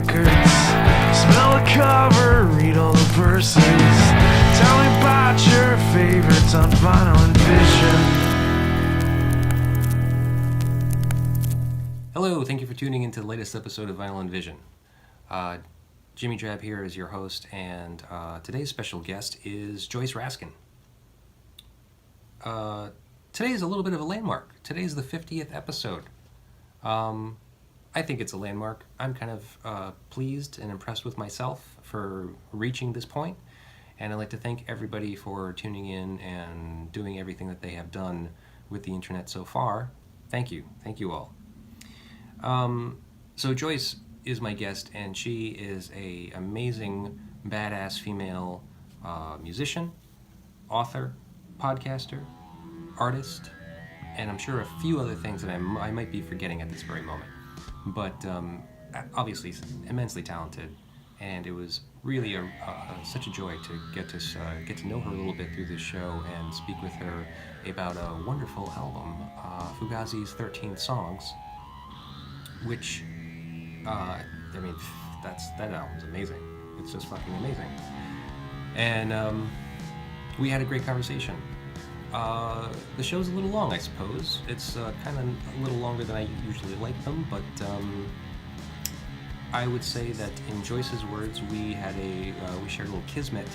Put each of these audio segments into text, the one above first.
records. Smell the cover, read all the verses. Tell me about your favorites on Vinyl and Vision. Hello, thank you for tuning into the latest episode of Vinyl and Vision. Jimmy Drab here is your host, and today's special guest is Joyce Raskin. Today is a little bit of a landmark. Today is the 50th episode. I think it's a landmark. I'm kind of pleased and impressed with myself for reaching this point, and I'd like to thank everybody for tuning in and doing everything that they have done with the internet so far. Thank you all. So Joyce is my guest, and she is a amazing, badass female musician, author, podcaster, artist, and I'm sure a few other things that I might be forgetting at this very moment. But obviously immensely talented, and it was really such a joy to get to know her a little bit through this show and speak with her about a wonderful album, Fugazi's 13 Songs, which that album's amazing. It's just fucking amazing. And we had a great conversation. The show's a little long, I suppose. It's kind of a little longer than I usually like them, but I would say that in Joyce's words, we shared a little kismet,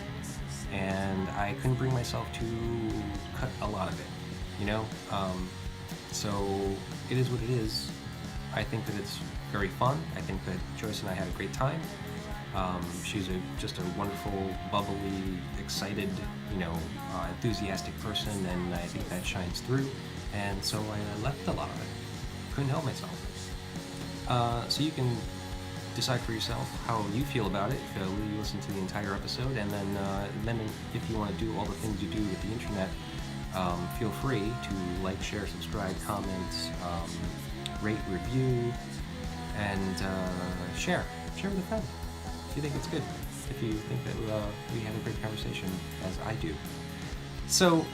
and I couldn't bring myself to cut a lot of it, you know? So it is what it is. I think that it's very fun. I think that Joyce and I had a great time. She's just a wonderful, bubbly, excited, enthusiastic person, and I think that shines through. And so I left a lot of it. Couldn't help myself. So you can decide for yourself how you feel about it. If you listen to the entire episode, and then if you want to do all the things you do with the internet, feel free to like, share, subscribe, comment, rate, review, and share with a friend if you think it's good, if you think that we had a great conversation, as I do. So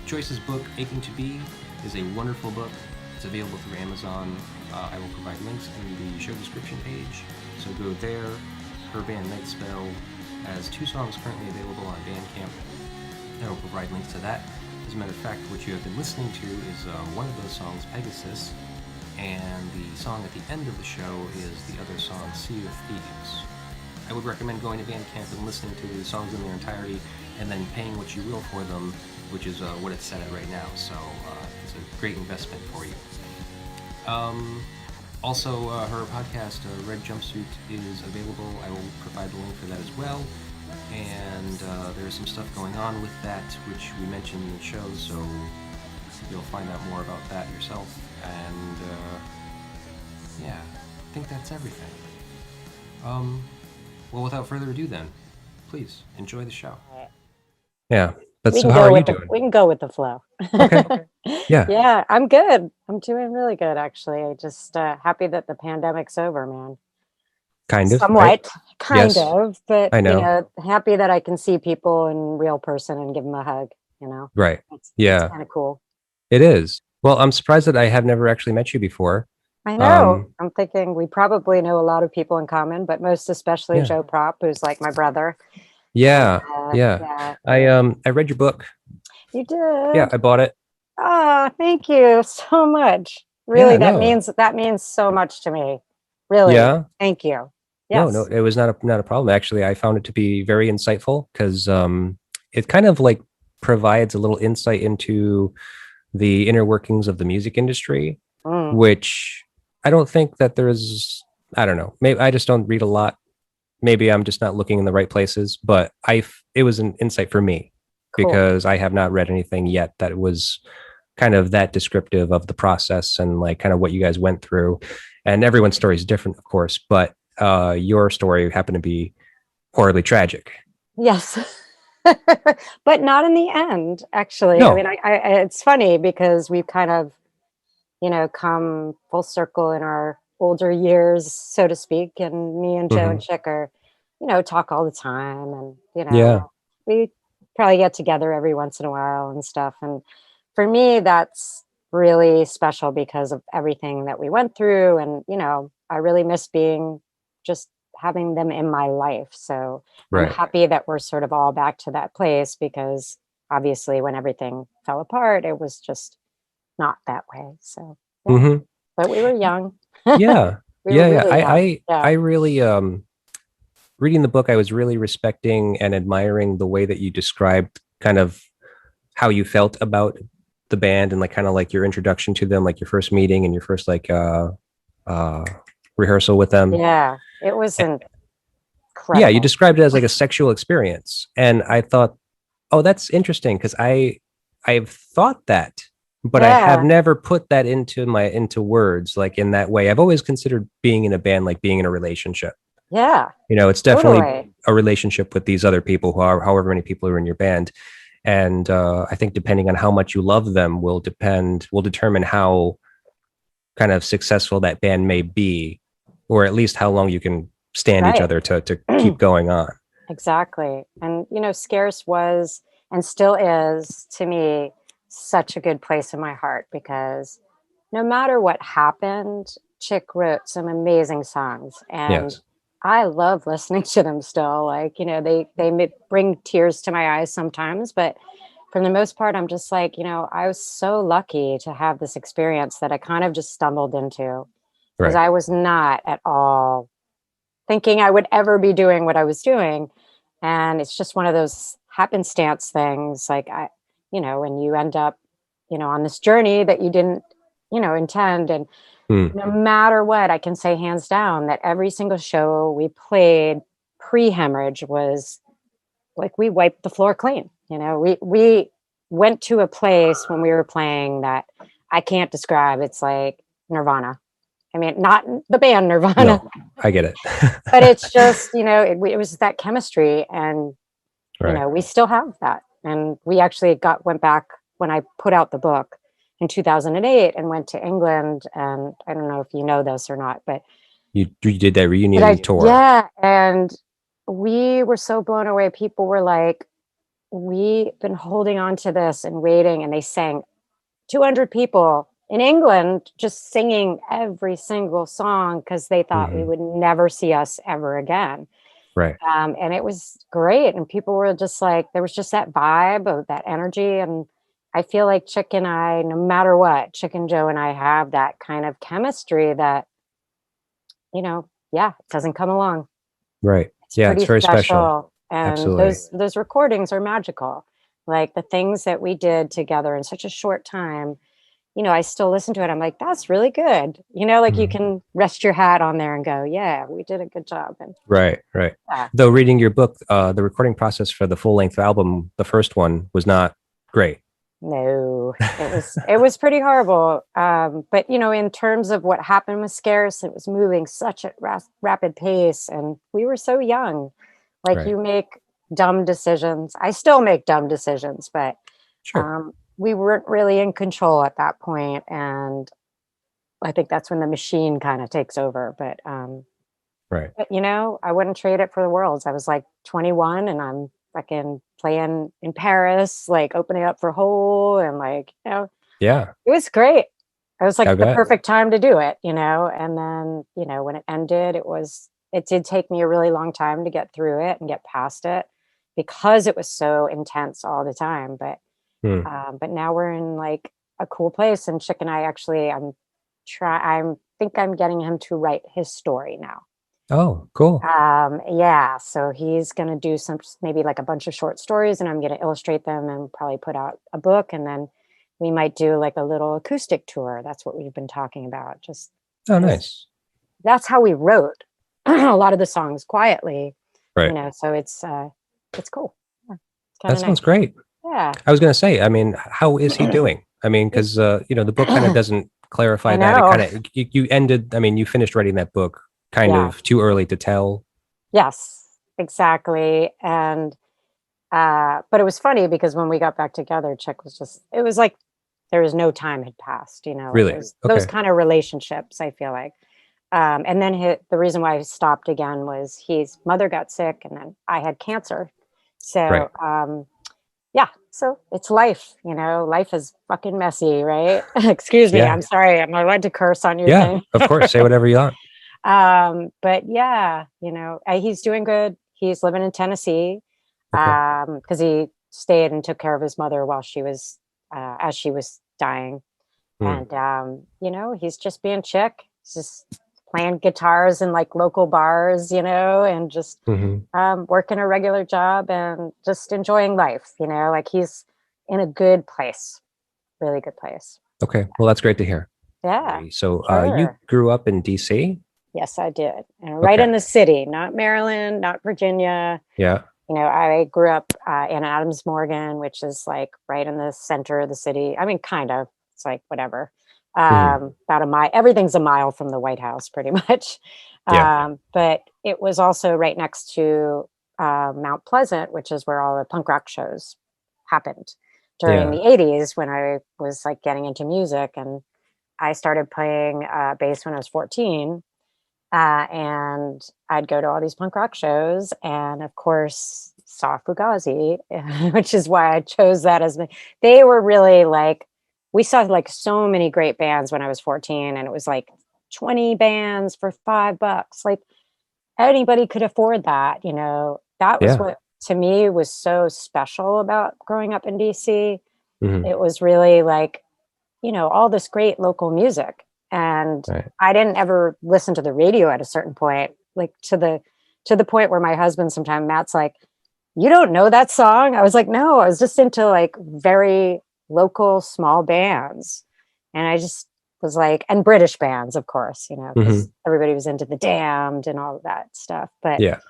Joyce's book, Aching to Be, is a wonderful book. It's available through Amazon. I will provide links in the show description page, so go there. Her band Nightspell has 2 songs currently available on Bandcamp. I will provide links to that. As a matter of fact, what you have been listening to is one of those songs, Pegasus, and the song at the end of the show is the other song, Sea of Thieves. I would recommend going to Bandcamp and listening to the songs in their entirety, and then paying what you will for them, which is what it's set at right now, so it's a great investment for you. Also, her podcast, Red Jumpsuit, is available. I will provide the link for that as well. And there's some stuff going on with that, which we mentioned in the show, so you'll find out more about that yourself. And yeah, I think that's everything. Well, without further ado then, please enjoy the show. Yeah, but so how are you doing? We can go with the flow. Okay. Yeah. Yeah, I'm good. I'm doing really good, actually. I just happy that the pandemic's over, man. Kind of. Somewhat, right? kind Yes. of, but I know. happy that I can see people in real person and give them a hug. Right. It's Yeah. kind of cool. It is. Well, I'm surprised that I have never actually met you before. I know. I'm thinking we probably know a lot of people in common, but most especially Yeah. Joe Prop, who's like my brother. Yeah. Yeah. I read your book. You did. Yeah, I bought it. Oh, thank you so much. Really, Yeah, that means so much to me. Really. Yeah. Thank you. Yes. No, it was not a problem. Actually, I found it to be very insightful because it kind of like provides a little insight into the inner workings of the music industry, which I don't think that there's, I don't know, maybe I just don't read a lot. Maybe I'm just not looking in the right places, but it was an insight for me because I have not read anything yet that was kind of that descriptive of the process and like kind of what you guys went through. And everyone's story is different, of course, but your story happened to be horribly tragic. Yes. But not in the end, actually. No. I mean, it's funny because we've kind of, come full circle in our older years, so to speak. And me and Joe and Chick are, talk all the time. And, we probably get together every once in a while and stuff. And for me, that's really special because of everything that we went through. And, I really miss just having them in my life. So I'm Right. happy that we're sort of all back to that place, because obviously when everything fell apart, it was just not that way. So, yeah, Hmm. but we were young. Yeah. We were Yeah. really young. I Yeah. really, reading the book, I was really respecting and admiring the way that you described kind of how you felt about the band and like kind of like your introduction to them, like your first meeting and your first uh rehearsal with them. Yeah. It was Yeah, you incredible. described it as like a sexual experience. And I thought, oh, that's interesting because I've thought that, but I have Yeah. never put that into words like in that way. I've always considered being in a band like being in a relationship. Yeah. It's definitely Totally. a relationship with these other people who are however many people are in your band. And I think depending on how much you love them will determine how kind of successful that band may be, or at least how long you can stand each Right. other to keep going on. Exactly. And, Scarce was and still is to me such a good place in my heart, because no matter what happened, Chick wrote some amazing songs. And Yes. I love listening to them still. Like, they bring tears to my eyes sometimes, but for the most part, I'm just like, I was so lucky to have this experience that I kind of just stumbled into, because Right. I was not at all thinking I would ever be doing what I was doing. And it's just one of those happenstance things. Like when you end up, on this journey that you didn't, intend. And Mm. no matter what, I can say hands down that every single show we played pre-hemorrhage was like we wiped the floor clean. We went to a place when we were playing that I can't describe. It's like Nirvana. I mean, not the band Nirvana, No, I get it. but it's just, it was that chemistry. And, Right. we still have that. And we actually went back when I put out the book in 2008 and went to England. And I don't know if you know this or not, but You did that but reunion tour. yeah. And we were so blown away. People were like, we've been holding on to this and waiting. And they sang 200 people in England just singing every single song because they thought we Hmm. would never see us ever again. Right. And it was great. And people were just like, there was just that vibe of that energy. And I feel like Chick and I, no matter what, Chick and Joe and I have that kind of chemistry that, yeah, it doesn't come along. Right. It's Yeah, it's pretty very special. special. And Absolutely. those recordings are magical. Like the things that we did together in such a short time, I still listen to it. I'm like, that's really good. Like you Mhm. can rest your hat on there and go, yeah, we did a good job. And Right, right. yeah, Though reading your book, the recording process for the full length album, the first one, was not great. no, it was pretty horrible. But in terms of what happened with Scarce, it was moving such a rapid pace, and we were so young. Like Right. you make dumb decisions. I still make dumb decisions, but Sure. we weren't really in control at that point, and I think that's when the machine kind of takes over. Right. But, I wouldn't trade it for the world. I was like 21 and I'm fucking playing in Paris, like opening up for Hole, and like, Yeah. it was great. It was I like the bet. perfect time to do it, and then, when it ended, it did take me a really long time to get through it and get past it because it was so intense all the time. Hmm. But now we're in like a cool place, and Chick and I actually, think I'm getting him to write his story now. Oh, cool. Yeah, so he's gonna do maybe like a bunch of short stories, and I'm gonna illustrate them and probably put out a book, and then we might do like a little acoustic tour. That's what we've been talking about, just Oh, because nice. that's how we wrote a lot of the songs quietly, Right. so it's cool. Yeah, it's kind That of sounds nice. great. Yeah. I was going to say, I mean, how is he doing? I mean, because, the book kind of doesn't clarify I that. It know. kind of, you ended, I mean, you finished writing that book kind Yeah. of too early to tell. Yes, exactly. And but it was funny because when we got back together, Chick it was like there was no time had passed, like Really? those Okay. kind of relationships, I feel like. And then the reason why I stopped again was his mother got sick and then I had cancer. Right. So yeah, So it's life, life is fucking messy, right? Excuse me. Yeah. I'm sorry. Am I allowed to curse on your Yeah, thing? of course. Say whatever you want. But yeah, he's doing good. He's living in Tennessee Okay. because he stayed and took care of his mother while she was as she was dying. Hmm. And he's just being chick. He's just playing guitars in like local bars, and just Hmm. working a regular job and just enjoying life, like he's in a good place, really good place. Okay. Well, that's great to hear. Yeah, So, you sure. grew up in DC? Yes, I did. And right in Okay. the city, not Maryland, not Virginia. Yeah. I grew up in Adams Morgan, which is like right in the center of the city. I mean, kind of. It's like whatever. Hmm. About a mile. Everything's a mile from the White House, pretty much. Yeah. But it was also right next to Mount Pleasant, which is where all the punk rock shows happened during Yeah. the 80s when I was like getting into music. And I started playing bass when I was 14. And I'd go to all these punk rock shows and, of course, saw Fugazi, which is why I chose that as they were really like, we saw like so many great bands when I was 14, and it was like 20 bands for $5. Like anybody could afford that, That was Yeah. what to me was so special about growing up in DC. Hmm. It was really like, all this great local music. And Right. I didn't ever listen to the radio at a certain point, like to the point where my husband sometimes Matt's like, "You don't know that song?" I was like, "No, I was just into like very local small bands." And I just was like, and British bands, of course, Hmm. because everybody was into the Damned and all of that stuff. Yeah.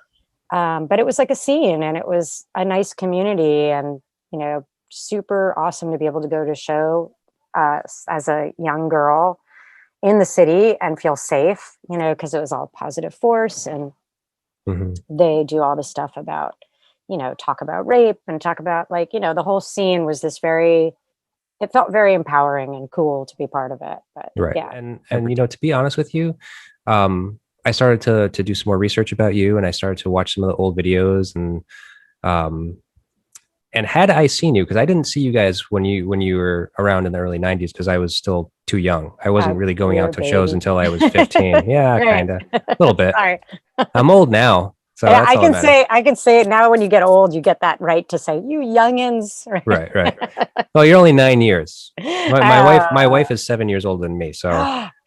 But it was like a scene, and it was a nice community, and super awesome to be able to go to a show as a young girl in the city and feel safe, because it was all positive force, and Hmm. they do all the stuff about, talk about rape and talk about like, the whole scene was it felt very empowering and cool to be part of it. But Right. yeah, And to be honest with you, I started to do some more research about you, and I started to watch some of the old videos, um and had I seen you, because I didn't see you guys when you were around in the early 90s, because I was still too young. I wasn't really going you're out a to shows baby. until I was 15. Yeah, Right. kind of. A little bit. Sorry. I'm old now, so Yeah, that's all that matters. I can say it now. When you get old, you get that right to say, "You youngins." Right. Right, right. Well, you're only 9 years. My wife Uh, is 7 years older than me, so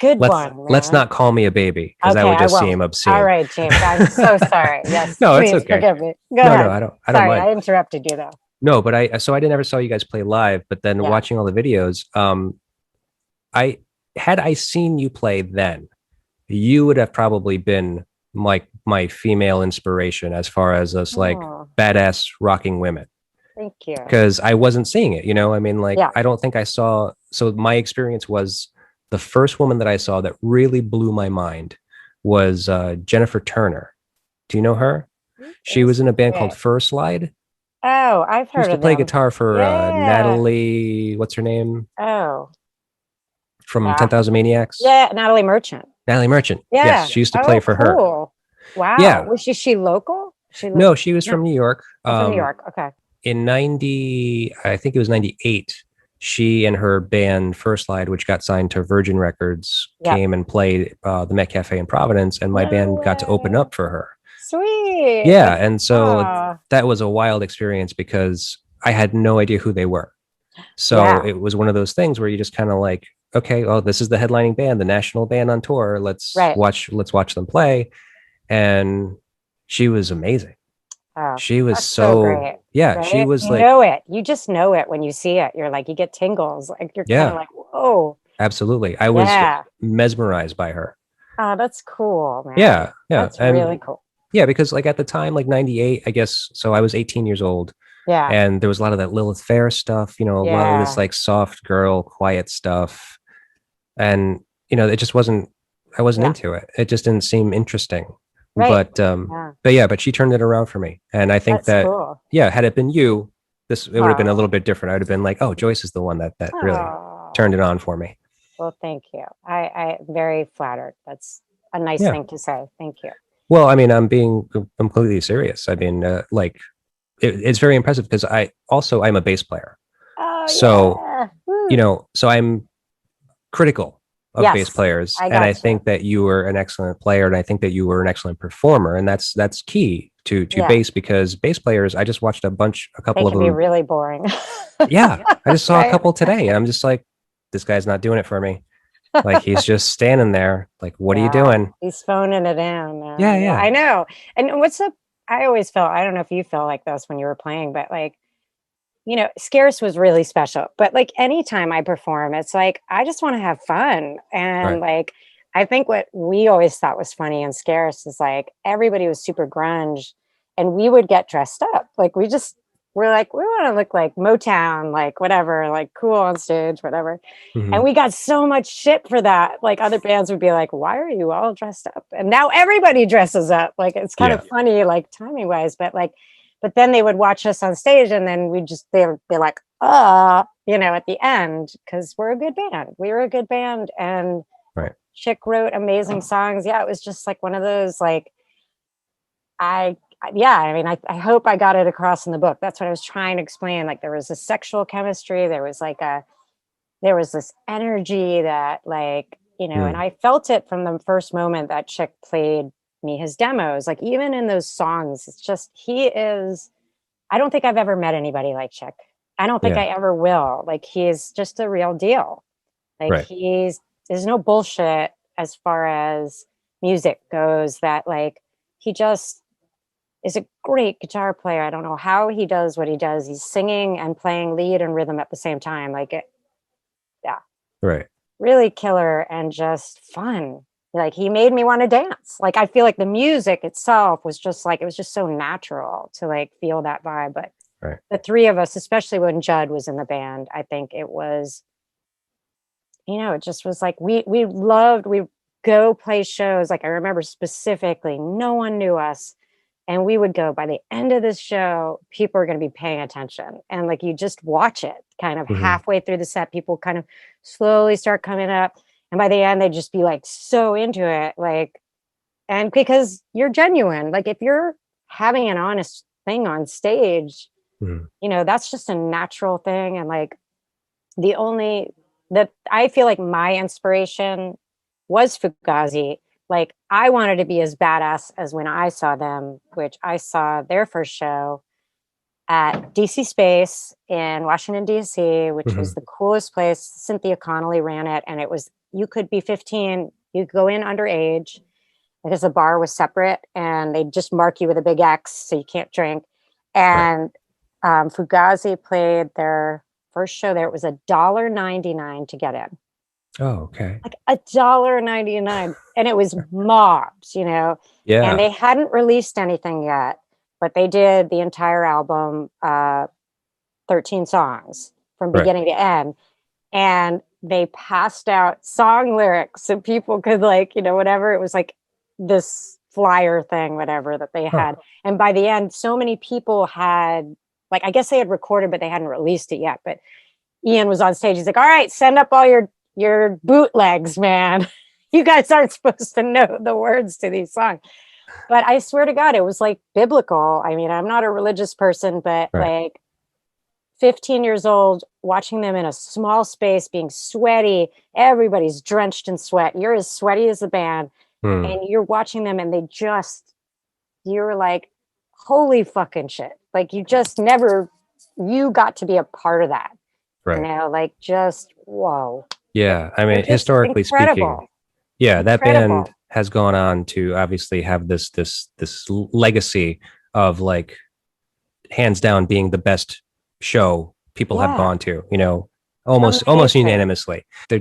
good let's one, let's man. not call me a baby, because that Okay, would I just won't. seem All obscene. right, James. I'm so sorry. Yes, No, it's please okay. forgive me. Go No, ahead. I don't Sorry, mind. I interrupted you though. No, but I never saw you guys play live, but then Yeah. watching all the videos, I had I seen you play then, you would have probably been like my female inspiration as far as us like Oh, badass rocking women, thank you. because I wasn't seeing it. I mean, like, Yeah. I don't think I saw. So my experience was the first woman that I saw that really blew my mind was Jennifer Turner. Do you know her? Who She was is in a band called it? Fur Slide. Oh, I've She used heard to of play them. guitar for Yeah. Natalie. What's her name? Oh, From yeah. 10,000 Maniacs. Yeah, Natalie Merchant. Natalie Merchant. Yes, Yeah. she used to play Oh, for her. cool. Wow. Yeah. Was she local? She lived. No, she was No. from New York. Oh, from New York. Okay. In 90, I think it was 98, she and her band First Slide, which got signed to Virgin Records, Yep. came and played the Met Cafe in Providence, and my No band got to open way. up for her. Sweet. Yeah, That's and so ah. that was a wild experience because I had no idea who they were. So Yeah. it was one of those things where you just kind of like, okay, well, this is the headlining band, the national band on tour. Right. Let's watch them play. And she was amazing. Oh, She was that's so so, great. yeah, she Right? was You like, know it. You just know it when you see it. You're like, you get tingles. Like you're kind of yeah, like, whoa. absolutely. I was Yeah. mesmerized by her. Oh, that's cool, man. Yeah, yeah. That's really And cool. yeah, because like at the time, like 98, I guess, so I was 18 years old, Yeah. and there was a lot of that Lilith Fair stuff, a lot of this Yeah. like soft girl, quiet stuff. And, it just wasn't, I wasn't Yeah. into it. It just didn't seem interesting. Right. But Yeah. yeah, but she turned it around for me. And I think That's that, cool. yeah, had it been you, it would have been a little Oh. bit different. I would have been like, oh, Joyce is the one that really Oh. turned it on for me. Well, thank you. I'm very flattered. That's a nice Yeah. thing to say. Thank you. Well, I mean, I'm being completely serious. I mean, like, it's very impressive because I'm a bass player. Oh So, yeah. Woo. so I'm critical of bass Yes, players, I and I got you. think that you were an excellent player, and I think that you were an excellent performer, and that's key to Yeah, bass, because bass players, I just watched a they couple of can be them. really boring. Yeah, I just saw a Right? couple today, and I'm just like, this guy's not doing it for me. Like, he's just standing there, like, what are you Yeah, doing? he's phoning it in, Yeah, man. Yeah, yeah, I know. And what's up? I always felt, I don't know if you felt like this when you were playing, but like, Scarce was really special. But like anytime I perform, it's like I just want to have fun. And right. like I think what we always thought was funny in Scarce is like everybody was super grunge and we would get dressed up. Like we're like, we want to look like Motown, like whatever, like cool on stage, whatever. And Hmm. we got so much shit for that. Like other bands would be like, why are you all dressed up? And now everybody dresses up. Like it's kind Yeah, of funny, like timing wise, but then they would watch us on stage and then they'd be like, at the end, because we're a good band. We were a good band. And right. Chick wrote amazing songs. Yeah, it was just like one of those, like, yeah, I mean, I hope I got it across in the book. That's what I was trying to explain. Like, there was a sexual chemistry, there was this energy that, like, and Mm. I felt it from the first moment that Chick played me his demos. Like, even in those songs, it's just, I don't think I've ever met anybody like Chick. I don't think Yeah, I ever will. Like he's just a real deal. Like right. there's no bullshit as far as music goes, that like he just is a great guitar player. I don't know how he does what he does. He's singing and playing lead and rhythm at the same time. Yeah, Right. really killer and just fun. Like he made me want to dance. Like I feel like the music itself was just like, it was just so natural to like feel that vibe. But Right. the three of us, especially when Judd was in the band, I think it was, it just was like we go play shows. Like I remember specifically, no one knew us. And we would go, by the end of this show, people are going to be paying attention. And like you just watch it kind of Hmm. halfway through the set, people kind of slowly start coming up. And by the end, they just be like so into it. Like, and because you're genuine, like if you're having an honest thing on stage, Hmm. that's just a natural thing. And like the only that I feel like my inspiration was Fugazi. Like I wanted to be as badass as when I saw them, which I saw their first show at DC Space in Washington, DC, which Hmm. was the coolest place. Cynthia Connolly ran it, and it was, you could be 15, you could go in underage because the bar was separate and they just mark you with a big X so you can't drink. Right. And Fugazi played their first show there. It was $1.99 to get in, Oh, okay. like $1.99, and it was mobs, and Yeah. they hadn't released anything yet, but they did the entire album, 13 songs from Right. beginning to end, and they passed out song lyrics so people could, like, whatever, it was like this flyer thing, whatever that they Huh. had. And by the end, so many people had, like, I guess they had recorded but they hadn't released it yet. But Ian was on stage, he's like, all right, send up all your bootlegs, man. You guys aren't supposed to know the words to these songs. But I swear to God, it was like biblical. I mean, I'm not a religious person, but Right. like 15 years old, watching them in a small space, being sweaty, everybody's drenched in sweat. You're as sweaty as the band, Hmm. and you're watching them, and you're like, holy fucking shit. Like, you got to be a part of that, Right. like, just, whoa. Yeah. I They're mean, just historically speaking, incredible. yeah, that band Incredible. has gone on to obviously have this legacy of, like, hands down being the best show people have Yeah. gone to, almost Amazing. unanimously. They're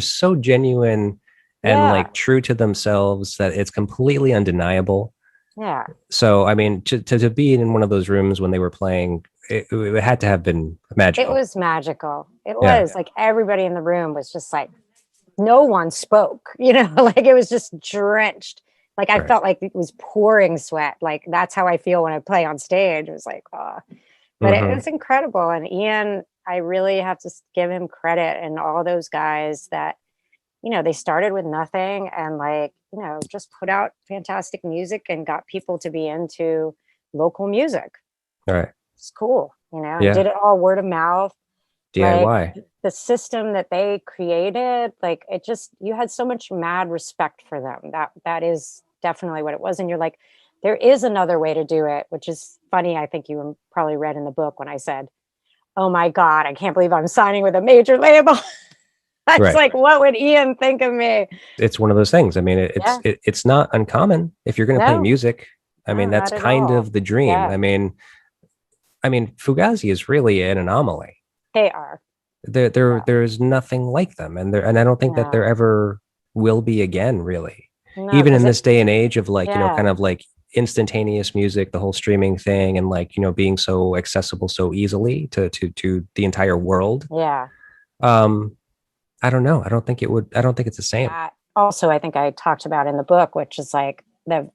so genuine and, Yeah. like, true to themselves that it's completely undeniable. Yeah. So I mean, to be in one of those rooms when they were playing, it had to have been It magical. was magical. It Yeah. was like everybody in the room was just like, no one spoke, like it was just drenched. Like I Right. felt like it was pouring sweat. Like that's how I feel when I play on stage. It was like, oh, but it Hmm. was incredible. And Ian, I really have to give him credit, and all those guys that, they started with nothing and, like, just put out fantastic music and got people to be into local music. All right. It's cool, you know, and Yeah. did it all word of mouth. Like DIY. the system that they created, like it just, you had so much mad respect for them. That is definitely what it was. And you're like, there is another way to do it, which is funny. I think you probably read in the book when I said, oh my God, I can't believe I'm signing with a major label. I was Right. like, what would Ian think of me? It's one of those things. I mean, Yeah. it's not uncommon if you're going to play No, music. I mean, no, that's not at kind all. of the dream. Yeah, I mean, Fugazi is really an anomaly. they are. Yeah. There's nothing like them, and I don't think that there No, ever will be again, really. no, Even because in it, this day and age of like, yeah, kind of like instantaneous music, the whole streaming thing, and like, being so accessible so easily to the entire world. yeah. Um, I don't know. I don't think it's the same. That also, I think I talked about in the book, which is like the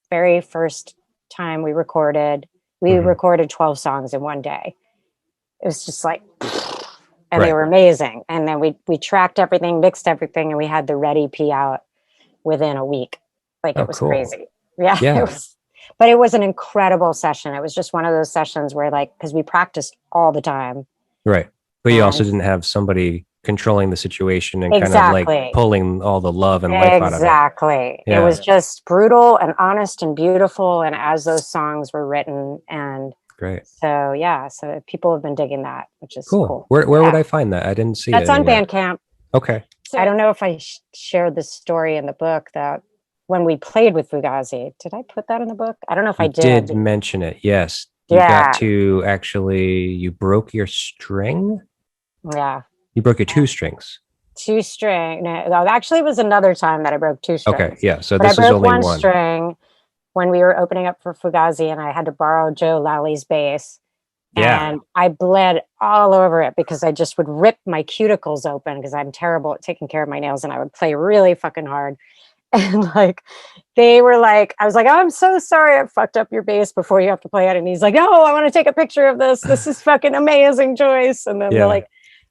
very first time we Mhm. recorded 12 songs in one day. It was just like, and they Right. were amazing. And then we tracked everything, mixed everything, and we had the Red EP out within a week. Like Oh, it was cool. crazy. Yeah, it Yeah. was, but it was an incredible session. It was just one of those sessions where like, because we practiced all the time. Right. But you also And didn't have somebody controlling the situation and kind of like exactly. pulling all the love and life out of it. Exactly. It Yeah. was just brutal and honest and beautiful. And as those songs were written. And Great. so, yeah, so people have been digging that, which is Cool. cool. Where would Yeah. I find that? I didn't see it That's on anywhere. Bandcamp. Okay. I don't know if I shared this story in the book that when we played with Fugazi, did I put that in the book? I don't know if I You did. did mention it. Yes. You got Yeah. to actually, you broke your string. Yeah. You broke your two strings. Two string. No, actually, it was another time that I broke two strings. Okay. Yeah. So But I this is broke only one one. string when we were opening up for Fugazi, and I had to borrow Joe Lally's bass. Yeah. And I bled all over it because I just would rip my cuticles open because I'm terrible at taking care of my nails, and I would play really fucking hard. And like, they were like, I was like, oh, I'm so sorry I fucked up your bass before you have to play it. And he's like, no, I want to take a picture of this. This is fucking amazing, Joyce. And then Yeah. they're like,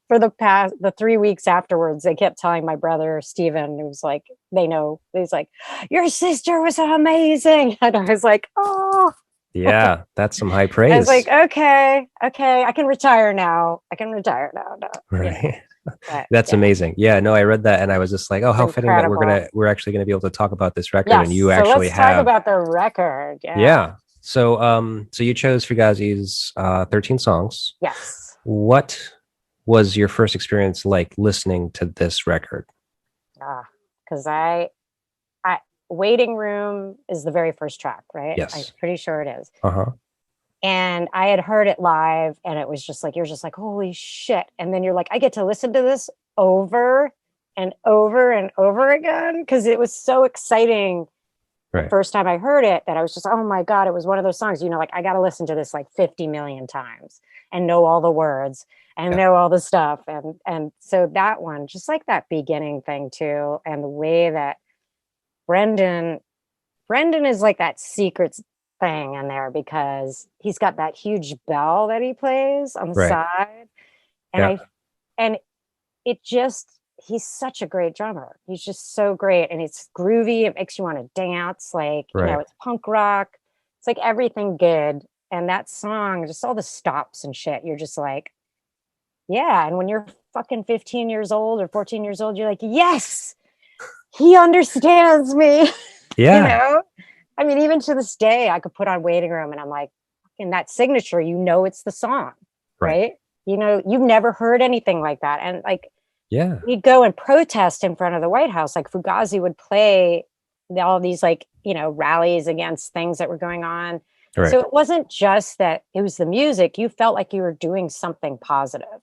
for the 3 weeks afterwards, they kept telling my brother Steven, who's like, they know, he's like, your sister was amazing. And I was like, oh, Yeah. That's some high I praise. was like, okay, I can retire now. No, Right. but, That's yeah. amazing. Yeah, no, I read that and I was just like, oh, how fitting that Incredible. we're actually gonna be able to talk about this record Yes. and you So actually let's talk have about the record. Yeah. Yeah. So you chose Fugazi's 13 songs. Yes. What was your first experience like listening to this record? Because I Waiting Room is the very first track, right? Yes. I'm pretty sure it is. Uh-huh. And I had heard it live, and it was just like, you're just like, holy shit. And then you're like, I get to listen to this over and over and over again because it was so exciting the Right. first time I heard it that I was just, oh my God, it was one of those songs, like I got to listen to this like 50 million times and know all the words and know all the stuff. And so that one, just like that beginning thing too, and the way that Brendan is like that secret thing in there because he's got that huge bell that he plays on the Right. side. And and it just, he's such a great drummer. He's just so great. And it's groovy. It makes you want to dance. Like, Right. It's punk rock. It's like everything good. And that song, just all the stops and shit, you're just like, yeah. And when you're fucking 15 years old or 14 years old, you're like, yes, he understands me. Yeah. I mean, even to this day, I could put on Waiting Room and I'm like, in that signature, it's the song, right? You've never heard anything like that. And like, Yeah. we'd go and protest in front of the White House. Like Fugazi would play all these like, rallies against things that were going on. Right. So it wasn't just that it was the music. You felt like you were doing something positive.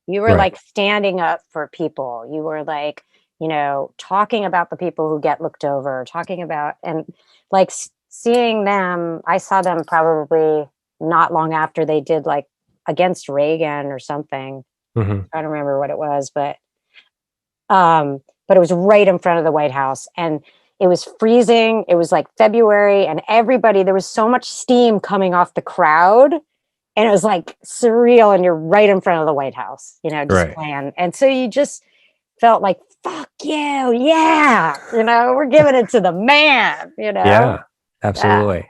You were like standing up for people. You were like, talking about the people who get looked over, talking about, and like seeing them, I saw them probably not long after they did like against Reagan or something. Mm-hmm. I don't remember what it was, but it was right in front of the White House and it was freezing. It was like February and there was so much steam coming off the crowd and it was like surreal and you're right in front of the White House, just playing. And so you just felt like, fuck you. Yeah. We're giving it to the man, Yeah, absolutely.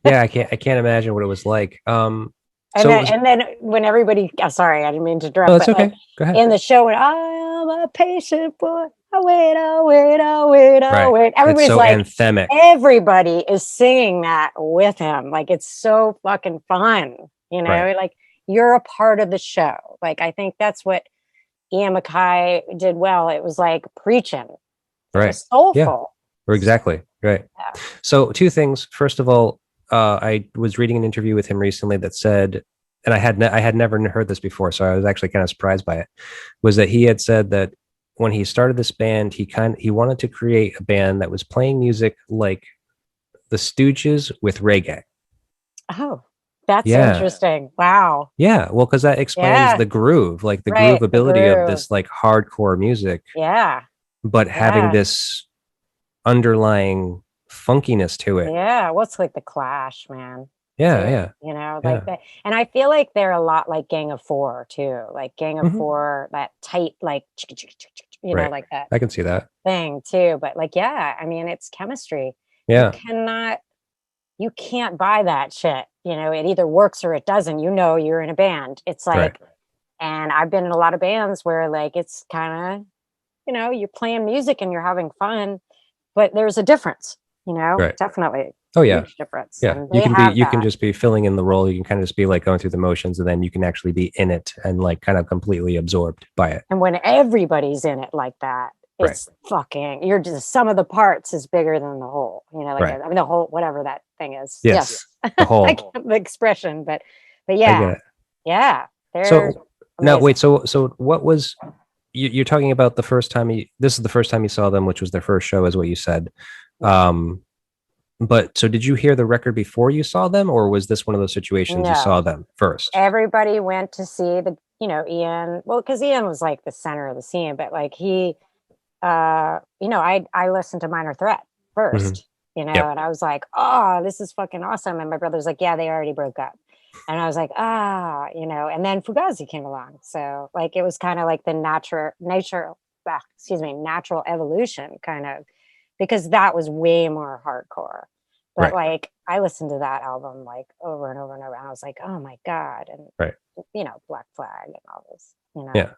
Yeah, I can't imagine what it was like. And So it then, was, and then when everybody, sorry, I didn't mean to oh, interrupt, that's but like okay. Go ahead. in the show, when I am a patient boy, I wait, I wait, I wait, I Right. wait. It's Everybody's so like, anthemic. everybody is singing that with him. Like it's so fucking fun, Right. like you're a part of the show. Like I think that's what Ian Mackay did well. It was like preaching. It Right. was Yeah. soulful. Or exactly. Right. Yeah. So two things. First of all, I was reading an interview with him recently that said, and I had never heard this before, so I was actually kind of surprised by it. Was that he had said that when he started this band, he wanted to create a band that was playing music like the Stooges with reggae. Oh, that's Yeah. interesting. Wow. Yeah. Well, because that explains Yeah. the groove, like the groove Right. The ability of groove. this like hardcore music, Yeah. but having Yeah. this underlying funkiness to it. Yeah. What's like the Clash, man? Yeah. Too, Yeah. like Yeah. that. And I feel like they're a lot like Gang of Four too. Like Gang of Mhm. Four, that tight, like Right. like that I can see that. thing too. But like, yeah, I mean, it's chemistry. You Yeah. cannot, you can't buy that shit. It either works or it doesn't. You're in a band. It's Right. like, and I've been in a lot of bands where like it's kind of, you're playing music and you're having fun, but there's a difference, Right. definitely Oh yeah. huge difference. Yeah. And they have You can that. just be filling in the role. You can kind of just be like going through the motions, and then you can actually be in it and like kind of completely absorbed by it. And when everybody's in it like that, Right. it's fucking, you're just, some of the parts is bigger than the whole, Right. I mean, the whole, whatever that thing is. Yes. The I whole. can't, the expression, but I get yeah, it. yeah, they're So now amazing. wait. So what was you're talking about the first time you? This is the first time you saw them, which was their first show, is what you said. Yeah. But so did you hear the record before you saw them, or was this one of those situations you No, saw them first? everybody went to see Ian, well, because Ian was like the center of the scene, but like he, I listened to Minor Threat Hmm. first, Yep. and I was like, oh, this is fucking awesome. And my brother's like, yeah, they already broke up. And I was like, and then Fugazi came along. So like it was kind of like the natural evolution kind of, because that was way more hardcore. But Right. like I listened to that album like over and over and over, and I was like, oh my God. And Right. Black Flag and all this, Yeah.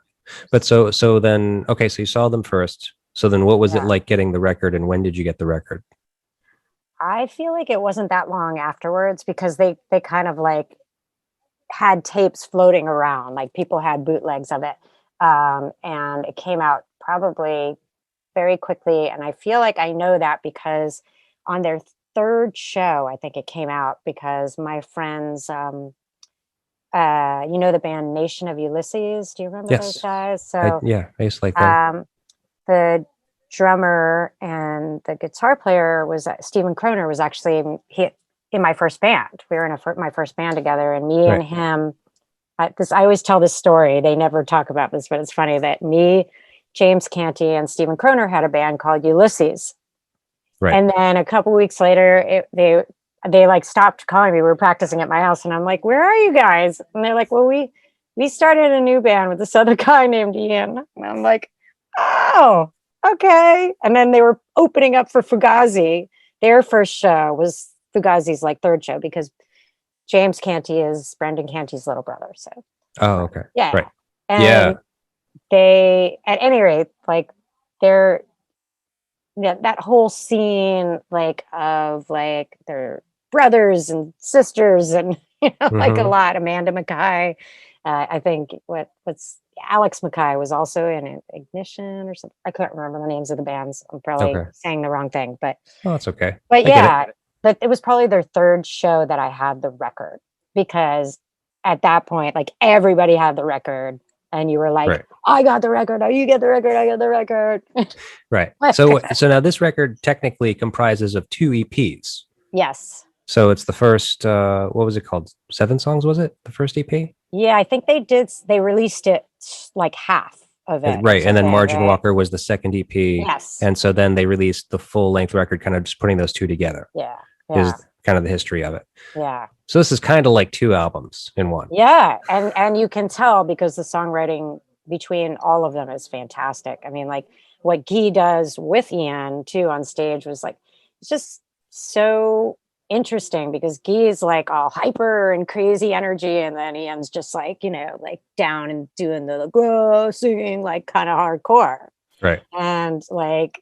But so then okay, so you saw them first. So then what was it Yeah. like getting the record, and when did you get the record? I feel like it wasn't that long afterwards, because they kind of like had tapes floating around, like people had bootlegs of it, and it came out probably very quickly. And I feel like I know that because on their third show, I think it came out, because my friends, the band Nation of Ulysses, do you remember those Yes. guys? So I used to like them. the drummer and the guitar player was Stephen Croner, was actually in my first band. We were in my first band together, and me and Right. him. I always tell this story. They never talk about this, but it's funny that me, James Canty, and Stephen Croner had a band called Ulysses. Right. And then a couple weeks later, they like stopped calling me. We were practicing at my house, and I'm like, "Where are you guys?" And they're like, "Well, we started a new band with this other guy named Ian." And I'm like, "Oh, okay." And then they were opening up for Fugazi. Their first show was Fugazi's like third show, because James Canty is Brendan Canty's little brother. So Oh, okay. yeah. Right. And Yeah. they, at any rate, like they're, that whole scene, like of like their brothers and sisters, and like a Mhm. lot. Amanda Mackay, I think what's Alex Mackay was also in Ignition or something. I can't remember the names of the bands. I'm probably Okay. saying the wrong thing, but Oh, that's okay. but I get it. yeah, but it was probably their third show that I had the record, because at that point, like everybody had the record, and you were like, Right. I got the record. Oh, you get the record. I get the record. Right. So now this record technically comprises of 2 EPs. Yes. So it's the first what was it called? 7 songs, was it? The first EP? Yeah, I think they released it like half of it. Right. And then Margin right? Walker was the second EP. Yes. And so then they released the full length record, kind of just putting those two together. Yeah. Is Yeah. kind of the history of it. Yeah. So this is kind of like 2 albums in one. Yeah. And you can tell, because the songwriting between all of them is fantastic. I mean, like what Guy does with Ian too on stage was like, it's just so interesting because Guy's like all hyper and crazy energy, and then Ian's just like, you know, like down and doing the like, singing like kind of hardcore. Right. And like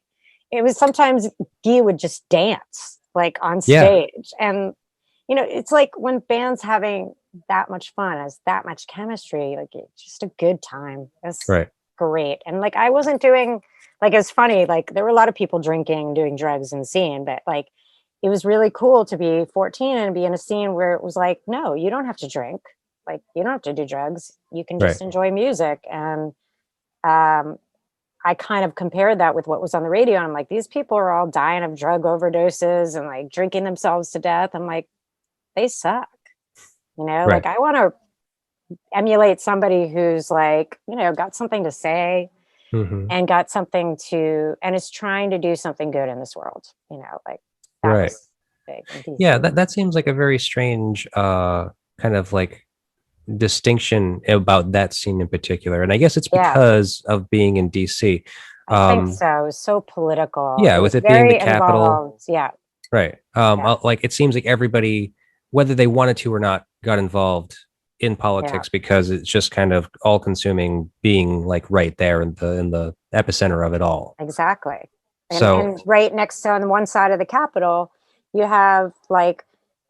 it was sometimes Guy would just dance like on Yeah. stage. And you know, it's like when bands having that much fun, has that much chemistry, like it's just a good time. It's Right. great. And like I wasn't doing like, it's funny, like there were a lot of people drinking, doing drugs in the scene, but like it was really cool to be 14 and be in a scene where it was like, no, you don't have to drink. Like you don't have to do drugs. You can Right. just enjoy music. And I kind of compared that with what was on the radio. And I'm like, these people are all dying of drug overdoses and like drinking themselves to death. I'm like, they suck. You know, Right. like I want to emulate somebody who's like, you know, got something to say Mhm. and got something to, and is trying to do something good in this world. You know, like that Right. was big in DC. Yeah, that seems like a very strange kind of like distinction about that scene in particular. And I guess it's Yeah, because of being in DC. I think so. It was so political. Yeah, It with was it being the very capital. involved. Yeah. Right. Yeah. Like it seems like everybody, whether they wanted to or not, got involved in Yeah. politics because it's just kind of all consuming being like right there in the epicenter of it all. Exactly. So And right next to on one side of the Capitol, you have like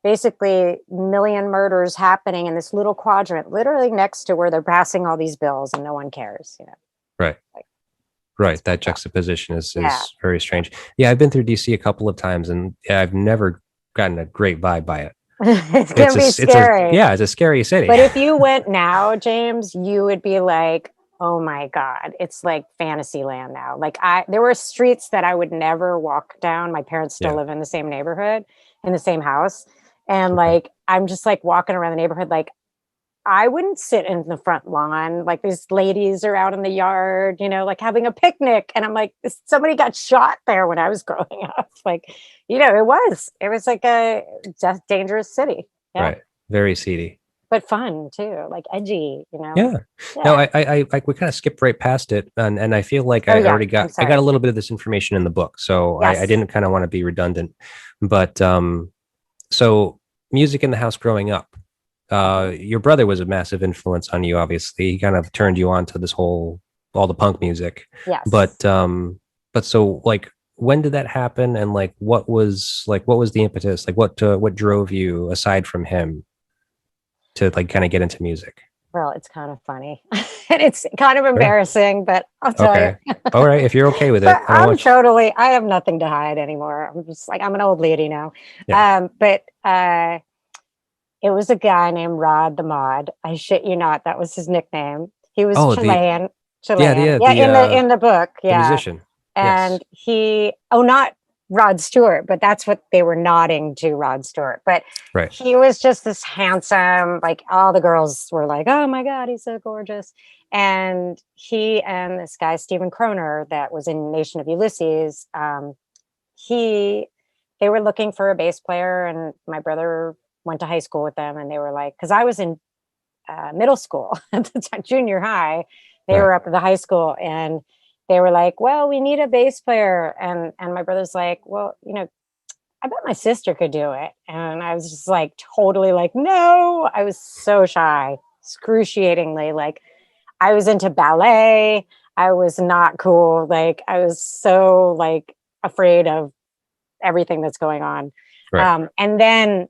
basically million murders happening in this little quadrant, literally next to where they're passing all these bills and no one cares, you know. right. Like, Right. That juxtaposition is yeah. very strange. Yeah, I've been through DC a couple of times and I've never gotten a great vibe by it. It can be scary. It's a scary city. But if you went now, James, you would be like, oh my God, it's like fantasy land now. Like there were streets that I would never walk down. My parents still Yeah. live in the same neighborhood, in the same house. And Okay. like, I'm just like walking around the neighborhood, like I wouldn't sit in the front lawn. Like these ladies are out in the yard, you know, like having a picnic. And I'm like, somebody got shot there when I was growing up. Like, you know, it was like a just dangerous city. Yeah. Right. Very seedy. But fun too, like edgy, you know? Yeah. Yeah. No, I we kind of skipped right past it, and I feel like Oh, I yeah. already I'm got I sorry. got a little bit of this information in the book, so I Yes. didn't kind of want to be redundant, but so music in the house growing up, your brother was a massive influence on you. Obviously, he kind of turned you on to this whole all the punk music, Yes. but so like when did that happen, and like what was the impetus, like what drove you aside from him to like kind of get into music? Well, it's kind of funny and it's kind of Sure. embarrassing, but I'll tell Okay. you. All right. If you're okay with it, But I don't I'm want you. totally, I have nothing to hide anymore. I'm just like, I'm an old lady now. Yeah. But it was a guy named Rod the Mod. I shit you not. That was his nickname. He was Oh, Chilean. the In the book. the Yeah. musician. And Yes. not Rod Stewart, but that's what they were nodding to, Rod Stewart. But Right. he was just this handsome, like all the girls were like, oh my God, he's so gorgeous. And he and this guy, Stephen Croner, that was in Nation of Ulysses, they were looking for a bass player, and my brother went to high school with them, and they were like, because I was in middle school at the time, junior high, they Right. were up at the high school, and they were like, well, we need a bass player. And my brother's like, well, you know, I bet my sister could do it. And I was just like, totally like, no, I was so shy, excruciatingly. Like I was into ballet. I was not cool. Like I was so like afraid of everything that's going on. Right. And then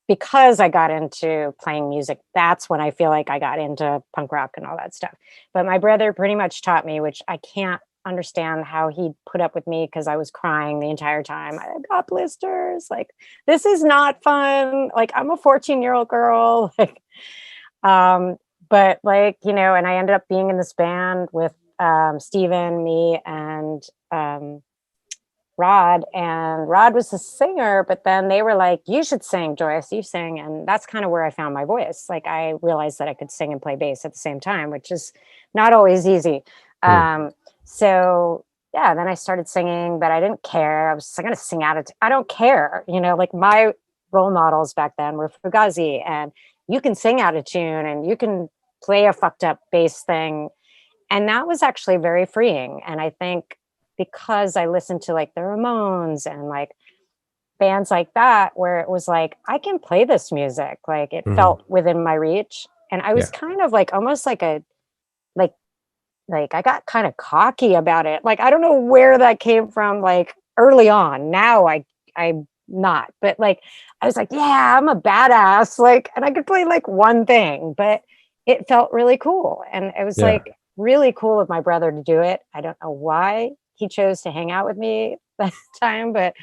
because I got into playing music, that's when I feel like I got into punk rock and all that stuff. But my brother pretty much taught me, which I can't understand how he put up with me because I was crying the entire time. I got blisters. Like, this is not fun. Like, I'm a 14-year-old girl. Like, but like, you know, and I ended up being in this band with Steven, me, and Rod, and Rod was the singer, but then they were like, you should sing, Joyce, you sing. And that's kind of where I found my voice. Like I realized that I could sing and play bass at the same time, which is not always easy. So yeah, then I started singing, but I didn't care. I was going to sing out of, I don't care. You know, like my role models back then were Fugazi, and you can sing out of tune and you can play a fucked up bass thing. And that was actually very freeing. And I think because I listened to like the Ramones and like bands like that where it was like, I can play this music. Like it felt within my reach. And I was kind of like almost like a like I got kind of cocky about it. Like I don't know where that came from, like early on. Now I'm not, but like I was like, yeah, I'm a badass. Like, and I could play like one thing, but it felt really cool. And it was like really cool of my brother to do it. I don't know why he chose to hang out with me that time, but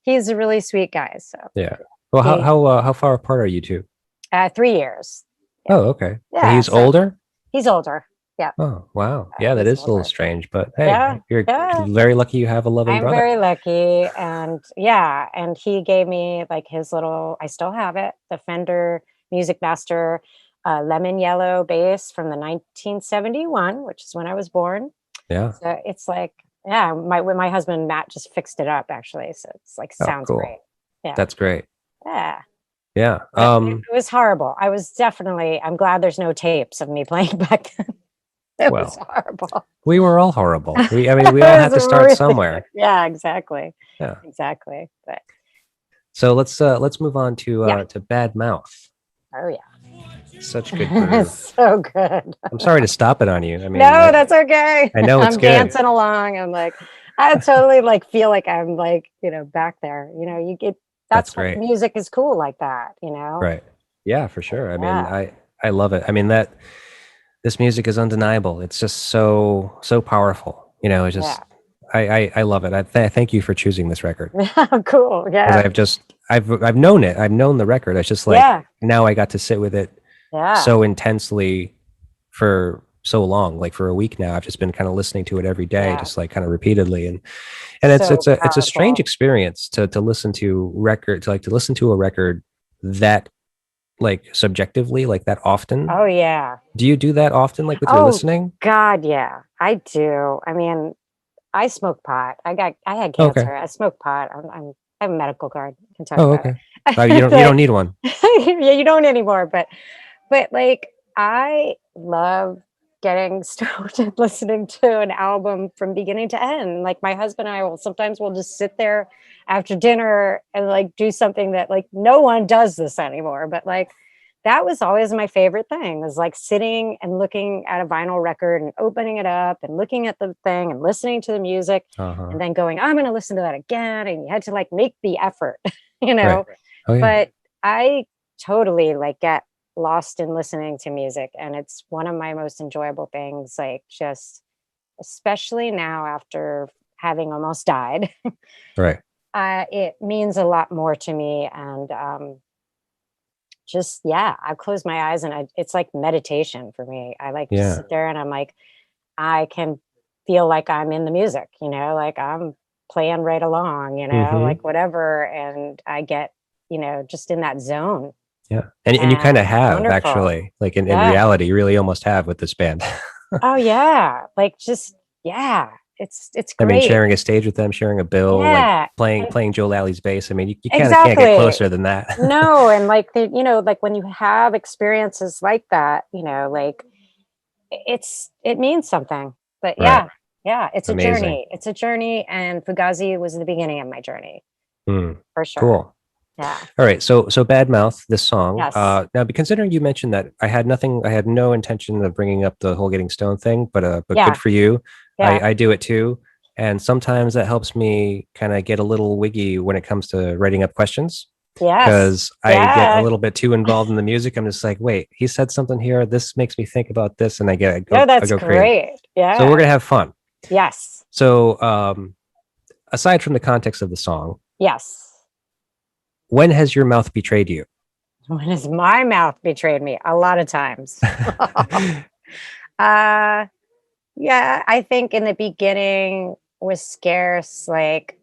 he's a really sweet guy. So yeah. Well, how far apart are you two? 3 years. Oh, okay. Yeah, And he's older? He's older. Yeah. Oh, wow. Yeah, that he's is a little older. strange, but hey, Yeah, you're yeah. very lucky you have a loving I'm brother. very lucky. And yeah, and he gave me like his little, I still have it, the Fender Music Master lemon yellow bass from the 1971, which is when I was born. Yeah. So it's like, yeah, my husband Matt just fixed it up actually. So it's like sounds cool. great. Yeah. That's great. Yeah. Yeah. It was horrible. I'm glad there's no tapes of me playing back then. It was horrible. We were all horrible. We all had to start somewhere. Yeah, exactly. Yeah. Exactly. But so let's move on to Bad Mouth. Oh yeah. Such good groove. So good. I'm sorry to stop it on you. I mean, no, that's okay. I know it's I'm good. dancing along. I'm like, I totally like feel like I'm like, back there. You get that's great. what music is cool like that, Right. Yeah, for sure. I mean, I love it. I mean this music is undeniable. It's just so powerful. It's just I love it. I thank you for choosing this record. Cool. Yeah. I've known it. I've known the record. It's just like now I got to sit with it so intensely for so long, like for a week now. I've just been kind of listening to it every day, just like kind of repeatedly. And it's a strange experience to listen to listen to a record that like subjectively, like that often. Oh yeah. Do you do that often, like with your listening? God, yeah, I do. I mean, I smoke pot. I had cancer. Okay. I smoke pot. I have a medical card. I can talk about it. You don't need one. Yeah, you don't anymore. But like I love getting stoned and listening to an album from beginning to end. Like my husband and I will sometimes we'll just sit there after dinner and like do something that like no one does this anymore. But like that was always my favorite thing, was like sitting and looking at a vinyl record and opening it up and looking at the thing and listening to the music and then going, I'm going to listen to that again. And you had to like make the effort, Right. Oh, yeah. But I totally like get lost in listening to music. And it's one of my most enjoyable things, like just, especially now after having almost died. Right. It means a lot more to me. And I close my eyes and it's like meditation for me. I like to sit there and I'm like, I can feel like I'm in the music, like I'm playing right along, like whatever. And I get, just in that zone. Yeah. And you kind of have wonderful. Actually, like in reality, you really almost have with this band. Oh yeah. Like just, it's great. I mean, sharing a stage with them, sharing a bill, like playing Joe Lally's bass. I mean, you kind of can't get closer than that. No. And like, like when you have experiences like that, like it means something. But it's a journey. It's a journey. And Fugazi was the beginning of my journey. For sure. Cool. Yeah. All right. So Bad Mouth, this song. Yes. Now, considering you mentioned that I had no intention of bringing up the whole getting stoned thing, but good for you. Yeah. I do it too. And sometimes that helps me kind of get a little wiggy when it comes to writing up questions. Yes. Because I get a little bit too involved in the music. I'm just like, wait, he said something here. This makes me think about this. And I go that's great. Crazy. Yeah. So we're going to have fun. Yes. So aside from the context of the song. Yes. When has your mouth betrayed you? When has my mouth betrayed me? A lot of times. I think in the beginning with Scarce, like,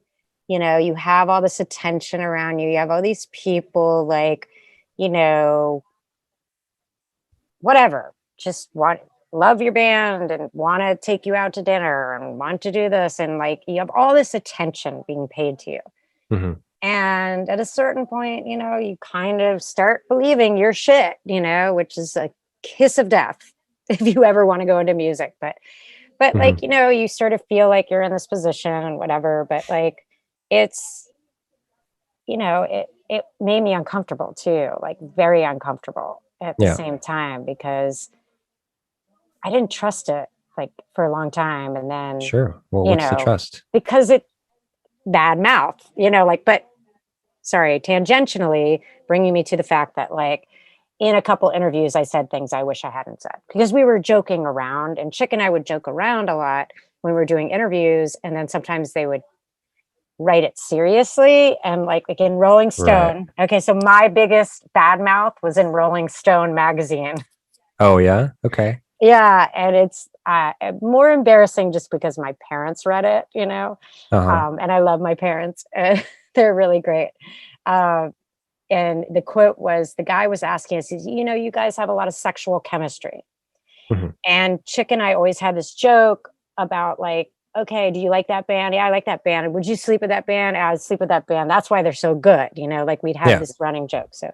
you have all this attention around you. You have all these people like, whatever, just love your band and want to take you out to dinner and want to do this. And like, you have all this attention being paid to you. Mm-hmm. And at a certain point, you kind of start believing your shit, which is a kiss of death if you ever want to go into music. But like, you sort of feel like you're in this position and whatever, but like, it's it made me uncomfortable too, like very uncomfortable at the Yeah. same time, because I didn't trust it like for a long time. And then, Sure. Well, you what's the know, trust? because it bad mouth, like, but sorry, tangentially bringing me to the fact that like in a couple interviews, I said things I wish I hadn't said because we were joking around, and Chick and I would joke around a lot when we were doing interviews. And then sometimes they would write it seriously, and like in Rolling Right. Stone. Okay. So my biggest bad mouth was in Rolling Stone magazine. Oh, yeah. Okay. Yeah. And it's more embarrassing just because my parents read it, Uh-huh. and I love my parents. They're really great. And the quote was, the guy was asking us, you guys have a lot of sexual chemistry. Mhm. And Chick and I always had this joke about like, okay, do you like that band? Yeah, I like that band. Would you sleep with that band? Yeah, I'd sleep with that band. That's why they're so good. Like we'd have Yeah. this running joke. So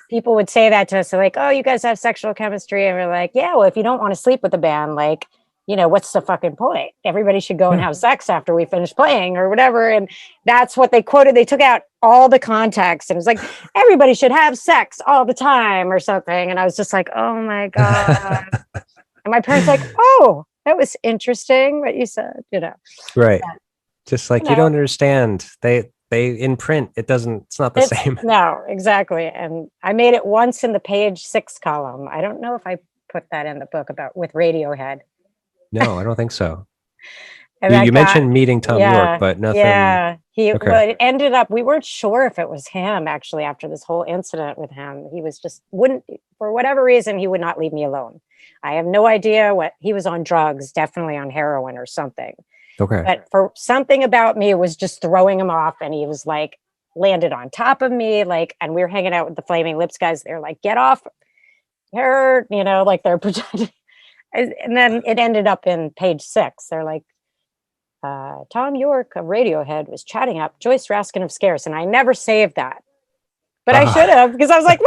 people would say that to us. They're like, oh, you guys have sexual chemistry. And we're like, yeah, well, if you don't want to sleep with the band, like, what's the fucking point? Everybody should go and Yeah. have sex after we finish playing or whatever. And that's what they quoted. They took out all the context and it was like, everybody should have sex all the time or something. And I was just like, oh my God. And my parents like, oh, that was interesting what you said, Right. But, Just like you you know, don't understand. They in print, it's not the same. no, exactly. And I made it once in the page 6 column. I don't know if I put that in the book about with Radiohead. No, I don't think so. And You mentioned meeting Tom York, but nothing. Yeah. Okay. It ended up, we weren't sure if it was him actually after this whole incident with him. He was just wouldn't, for whatever reason, he would not leave me alone. I have no idea what he was on drugs, definitely on heroin or something. Okay. But for something about me, it was just throwing him off. And he was like, landed on top of me, like, and we were hanging out with the Flaming Lips guys. They're like, get off her, like they're protecting. And then it ended up in page 6. They're like, Tom York of Radiohead was chatting up Joyce Raskin of Scarce. And I never saved that. But I should have, because I was like,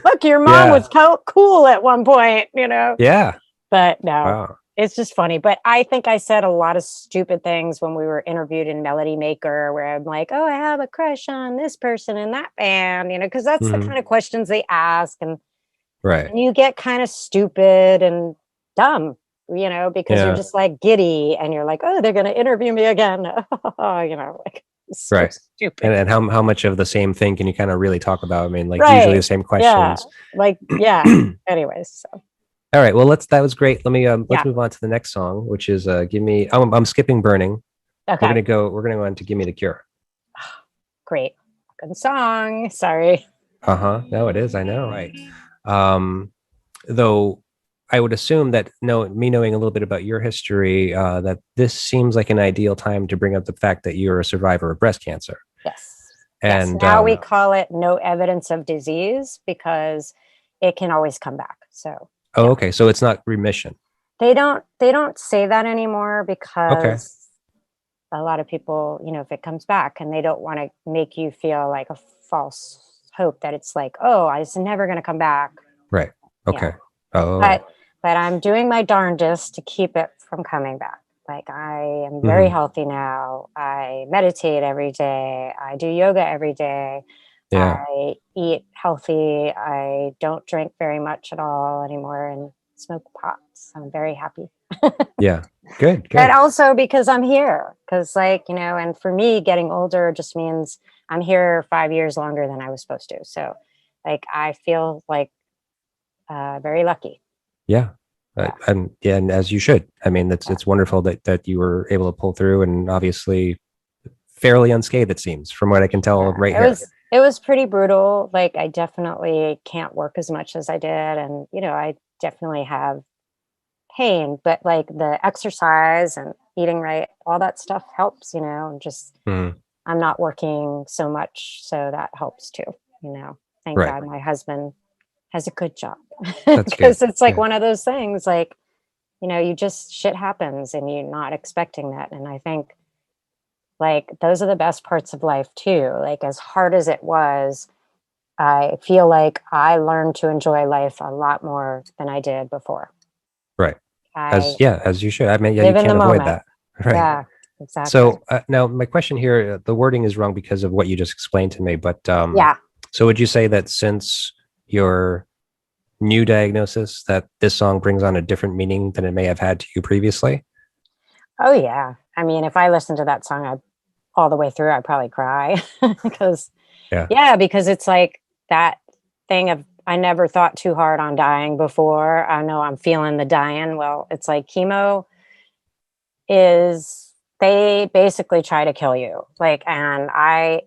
look, your mom was cool at one point, Yeah. But no, Wow. it's just funny. But I think I said a lot of stupid things when we were interviewed in Melody Maker, where I'm like, oh, I have a crush on this person in that band, because that's the kind of questions they ask. And you get kind of stupid and dumb, because you're just like giddy and you're like, oh, they're going to interview me again. Like so stupid. And how much of the same thing can you kind of really talk about? I mean, like usually the same questions. Anyways, so. All right. Well, that was great. Let's move on to the next song, which is Give Me. I'm skipping Burning. Okay. We're gonna go on to Give Me the Cure. Great. Good song. Sorry. No, it is. I know. Right. Though I would assume that me knowing a little bit about your history, that this seems like an ideal time to bring up the fact that you're a survivor of breast cancer. Yes. And now we call it no evidence of disease because it can always come back. So. Oh, okay. So it's not remission. They don't say that anymore because a lot of people, if it comes back, and they don't want to make you feel like a false hope that it's like, oh, it's never going to come back. Right. Okay. Yeah. Oh. But I'm doing my darndest to keep it from coming back. Like I am very healthy now. I meditate every day. I do yoga every day. Yeah. I eat healthy. I don't drink very much at all anymore and smoke pot. So I'm very happy. Yeah. Good. But also because I'm here. Because and for me, getting older just means I'm here 5 years longer than I was supposed to. So I feel like very lucky. Yeah. And as you should. I mean, it's wonderful that you were able to pull through, and obviously fairly unscathed, it seems, from what I can tell here. It was pretty brutal. Like I definitely can't work as much as I did. And, I definitely have pain, but like the exercise and eating right, all that stuff helps, and just, I'm not working so much. So that helps too, thank God my husband has a good job because it's like one of those things like, you just shit happens and you're not expecting that. And I think like those are the best parts of life too. Like as hard as it was, I feel like I learned to enjoy life a lot more than I did before. Right. As you should. I mean, you can't avoid that. Right. Yeah. exactly. So now my question here, the wording is wrong because of what you just explained to me, but Yeah. so would you say that since your new diagnosis that this song brings on a different meaning than it may have had to you previously? Oh yeah. I mean, if I listened to that song all the way through, I'd probably cry because Yeah. yeah, because it's like that thing of I never thought too hard on dying before. I know I'm feeling the dying. Well, it's like chemo is they basically try to kill you. Like, and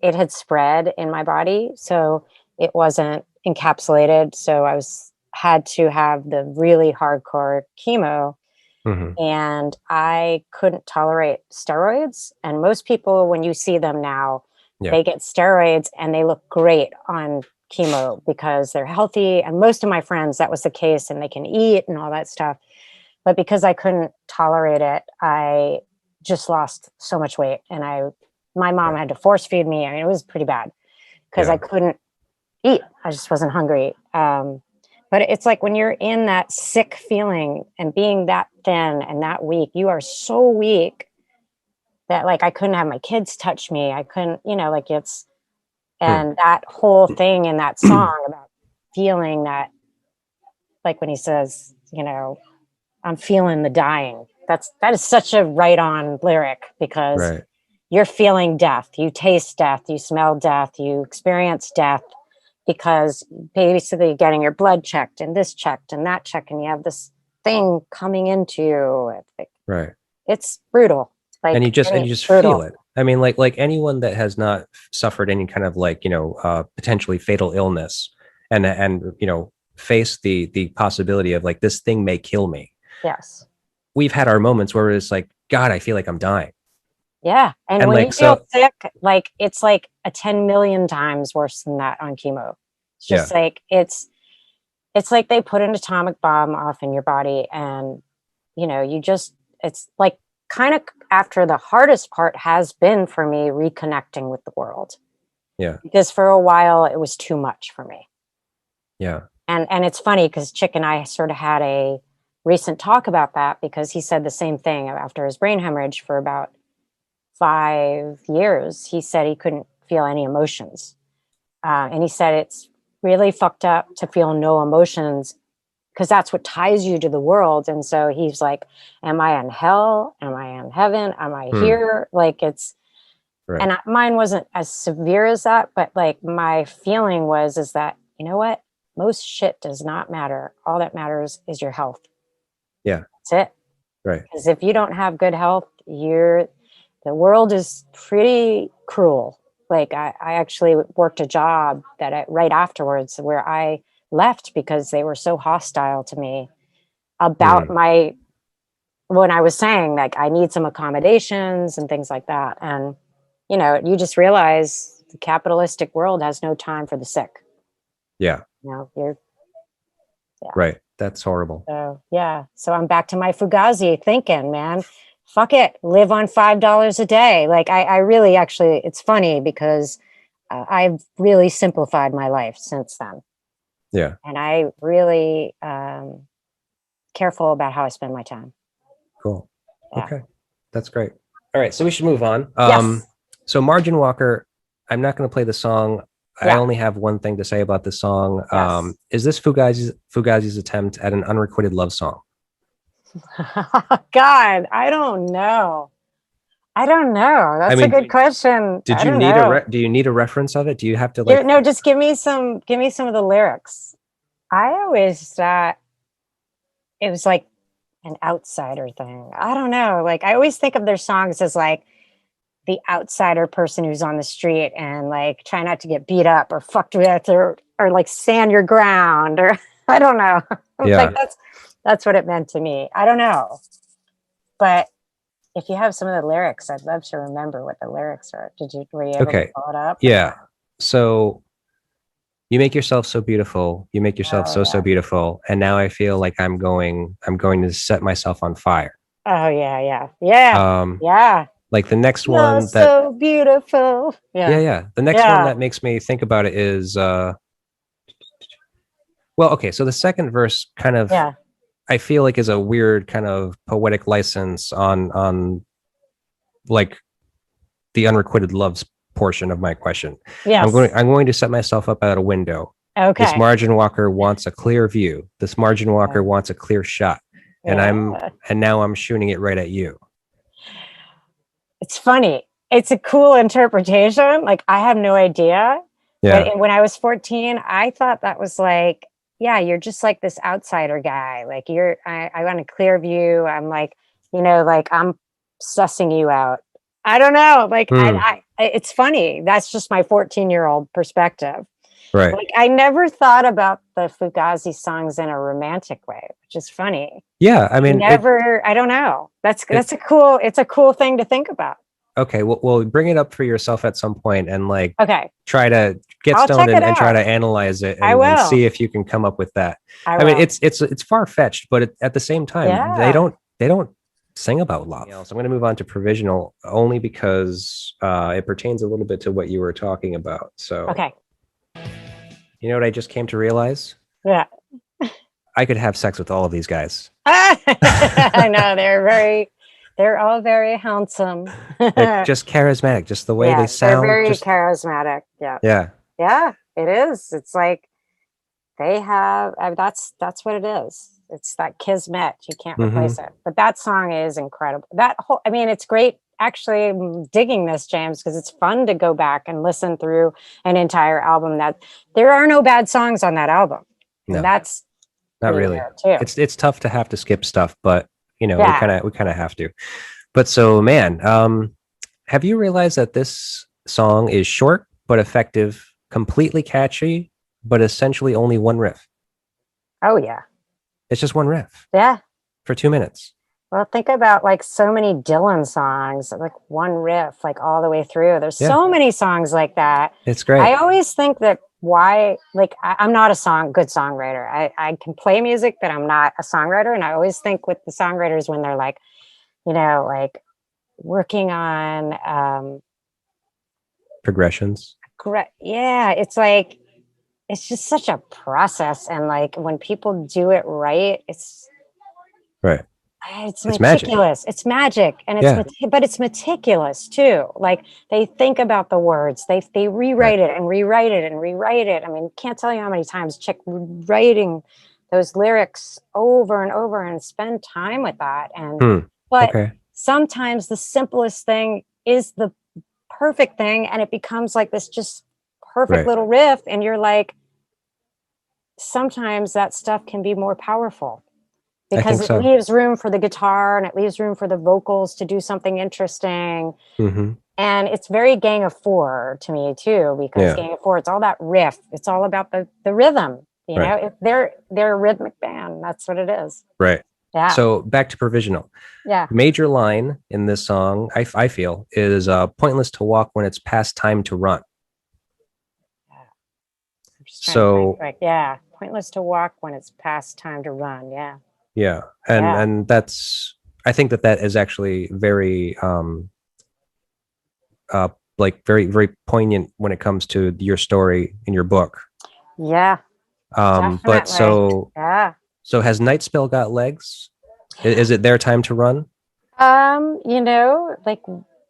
it had spread in my body, so it wasn't encapsulated. So I was had to have the really hardcore chemo, Hmm. and I couldn't tolerate steroids. And most people, when you see them now, Yeah. they get steroids and they look great on chemo because they're healthy. And most of my friends, that was the case, and they can eat and all that stuff. But because I couldn't tolerate it, I just lost so much weight. And my mom Right. had to force feed me. I mean, it was pretty bad because Yeah. I couldn't eat. I just wasn't hungry. But it's like when you're in that sick feeling and being that thin and that weak, you are so weak that like I couldn't have my kids touch me. I couldn't, like and that whole thing in that song about feeling that, like when he says, I'm feeling the dying. That is such a right on lyric because Right. you're feeling death. You taste death. You smell death. You experience death because basically getting your blood checked and this checked and that checked, and you have this thing coming into you. Right. It's brutal. Like, And you just brutal. feel it. I mean, like anyone that has not suffered any kind of like, potentially fatal illness and face the possibility of like this thing may kill me. Yes. We've had our moments where it's like, God, I feel like I'm dying. Yeah. And And when like you feel so sick, like it's like a 10 million times worse than that on chemo. It's just yeah. like it's like they put an atomic bomb off in your body, and it's like kind of after the hardest part has been for me reconnecting with the world, Yeah. because for a while it was too much for me. Yeah. And it's funny because Chick and I sort of had a recent talk about that, because he said the same thing after his brain hemorrhage for about 5 years. He said he couldn't feel any emotions. And he said it's really fucked up to feel no emotions because that's what ties you to the world. And so he's like, am I in hell? Am I in heaven? Am I here? Like Right. and mine wasn't as severe as that, but like my feeling is that, you know what? Most shit does not matter. All that matters is your health. Yeah. That's it. Right. Because if you don't have good health, the world is pretty cruel. Like I actually worked a job right afterwards where I left because they were so hostile to me about when I was saying like I need some accommodations and things like that. And you just realize the capitalistic world has no time for the sick. Yeah. You're Right. That's horrible. So yeah. So I'm back to my Fugazi thinking, man, fuck it. Live on $5 a day. Like I really actually, it's funny because I've really simplified my life since then. Yeah. And I really careful about how I spend my time. Cool. Yeah. Okay. That's great. All right. So we should move on. Yes. So Margin Walker, I'm not going to play the song. I only have one thing to say about the song. Yes. Is this Fugazi's attempt at an unrequited love song? God, I don't know. That's a good question. Did you need do you need a reference of it? Do you have to like No, just give me some of the lyrics. I always thought it was like an outsider thing. I don't know. Like I always think of their songs as like the outsider person who's on the street and like try not to get beat up or fucked with or like stand your ground, or I don't know. Yeah. Like that's what it meant to me. I don't know. But if you have some of the lyrics, I'd love to remember what the lyrics are. Were you able to pull it up? Yeah. So you make yourself so beautiful. You make yourself so beautiful. And now I feel like I'm going to set myself on fire. Oh yeah. Yeah. Like the next You're one so beautiful. Yeah. The next one that makes me think about it is well, okay, so the second verse kind of I feel like is a weird kind of poetic license on like the unrequited loves portion of my question. Yes. I'm going to set myself up at a window. Okay. This margin walker wants a clear view. This margin walker wants a clear shot. And now I'm shooting it right at you. It's funny. It's a cool interpretation. Like, I have no idea. Yeah. But when I was 14, I thought that was like, yeah, you're just like this outsider guy. Like, I want a clear view. I'm like, like I'm sussing you out. I don't know. Like, it's funny. That's just my 14-year-old perspective. Right. Like, I never thought about the Fugazi songs in a romantic way, which is funny. Yeah. I mean, I don't know. It's a cool thing to think about. Okay. Well, bring it up for yourself at some point and like, okay, try to get stoned and try to analyze it and see if you can come up with that. I mean, it's far fetched, but at the same time, they don't sing about love. So I'm going to move on to provisional only because it pertains a little bit to what you were talking about. So, okay. You know what I just came to realize? Yeah. I could have sex with all of these guys. I know they're all very handsome. They're just charismatic, just the way they sound. They're very charismatic. Yeah. Yeah. Yeah, it is. It's like they have, that's what it is. It's that kismet. You can't replace it. But that song is incredible. It's great. Actually, I'm digging this, James, because it's fun to go back and listen through an entire album. That there are no bad songs on that album. No, that's not really. It's tough to have to skip stuff, but we kind of have to. But so, man, have you realized that this song is short but effective, completely catchy, but essentially only one riff? Oh yeah, it's just one riff. Yeah, for 2 minutes. Well, think about like so many Dylan songs, like one riff, like all the way through. There's so many songs like that. It's great. I always think that I'm not a good songwriter. I can play music, but I'm not a songwriter. And I always think with the songwriters when they're like, like working on progressions. Yeah, it's like, it's just such a process. And like when people do it right, it's right. It's meticulous. It's magic, and but it's meticulous too. Like they think about the words. They rewrite it and rewrite it and rewrite it. I mean, can't tell you how many times Chick writing those lyrics over and over and spend time with that. And sometimes the simplest thing is the perfect thing, and it becomes like this just perfect little riff. And you're like, sometimes that stuff can be more powerful. Because it leaves room for the guitar and it leaves room for the vocals to do something interesting. And it's very Gang of Four to me too, because Gang of Four, it's all that riff. It's all about the rhythm. You know, if they're a rhythmic band, that's what it is. Right. Yeah. So back to provisional. Yeah. Major line in this song, I feel, is pointless to walk when it's past time to run. So pointless to walk when it's past time to run. Yeah. Yeah. And that's, I think that is actually very, very, very poignant when it comes to your story in your book. Yeah. But so has Nightspell got legs? Is it their time to run? Like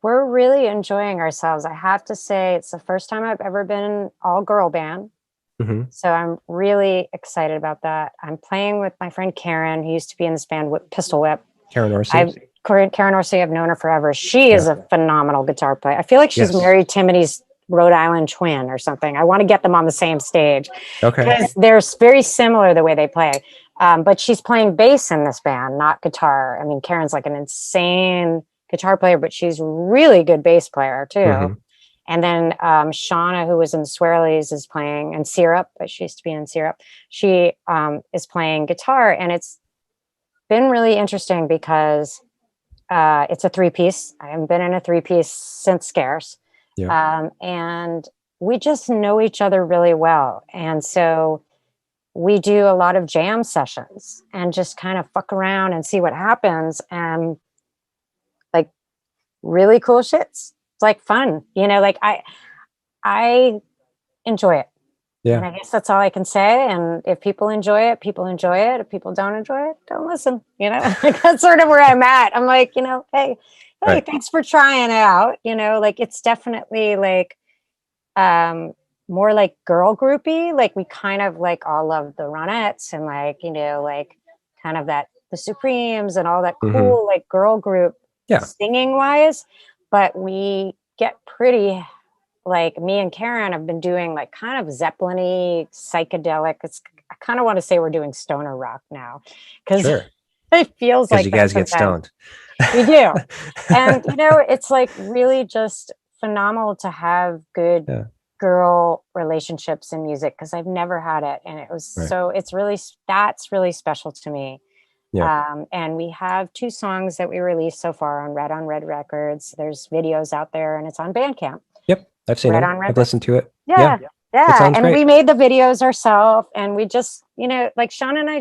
we're really enjoying ourselves. I have to say, it's the first time I've ever been an all girl band. So I'm really excited about that. I'm playing with my friend Karen, who used to be in this band with Pistol Whip. Karen Orsi. Karen Orsi, I've known her forever. She is a phenomenal guitar player. I feel like she's Mary Timony's Rhode Island twin or something. I want to get them on the same stage. Okay. Because they're very similar the way they play. But she's playing bass in this band, not guitar. I mean, Karen's like an insane guitar player, but she's really good bass player too. And then Shauna, who was in Swirlies, is playing, and Syrup, but she used to be in Syrup. She is playing guitar, and it's been really interesting because it's a three-piece. I haven't been in a three-piece since Scarce. And we just know each other really well. And so we do a lot of jam sessions and just kind of fuck around and see what happens. And like really cool shits. It's like fun, like I enjoy it. Yeah. And I guess that's all I can say. And if people enjoy it, people enjoy it. If people don't enjoy it, don't listen, like that's sort of where I'm at. I'm like, hey, hey, Right. thanks for trying it out. Like it's definitely like more like girl groupy. Like we kind of like all love the Ronettes and like, like kind of that the Supremes and all that Hmm. cool like girl group Yeah. singing wise. But we get pretty like me and Karen have been doing like kind of Zeppelin-y, psychedelic. I kind of want to say we're doing stoner rock now because Sure. it feels Because like you that guys get sometimes. stoned. We do. And it's like really just phenomenal to have good Yeah. girl relationships in music because I've never had it. And it was Right. that's really special to me. Yeah. And we have 2 songs that we released so far on Red Records. There's videos out there and it's on Bandcamp. Yep. I've seen Red them. on Red I've listened to it. Yeah. It Yeah. sounds And we great. made the videos ourselves and we just, like Sean and I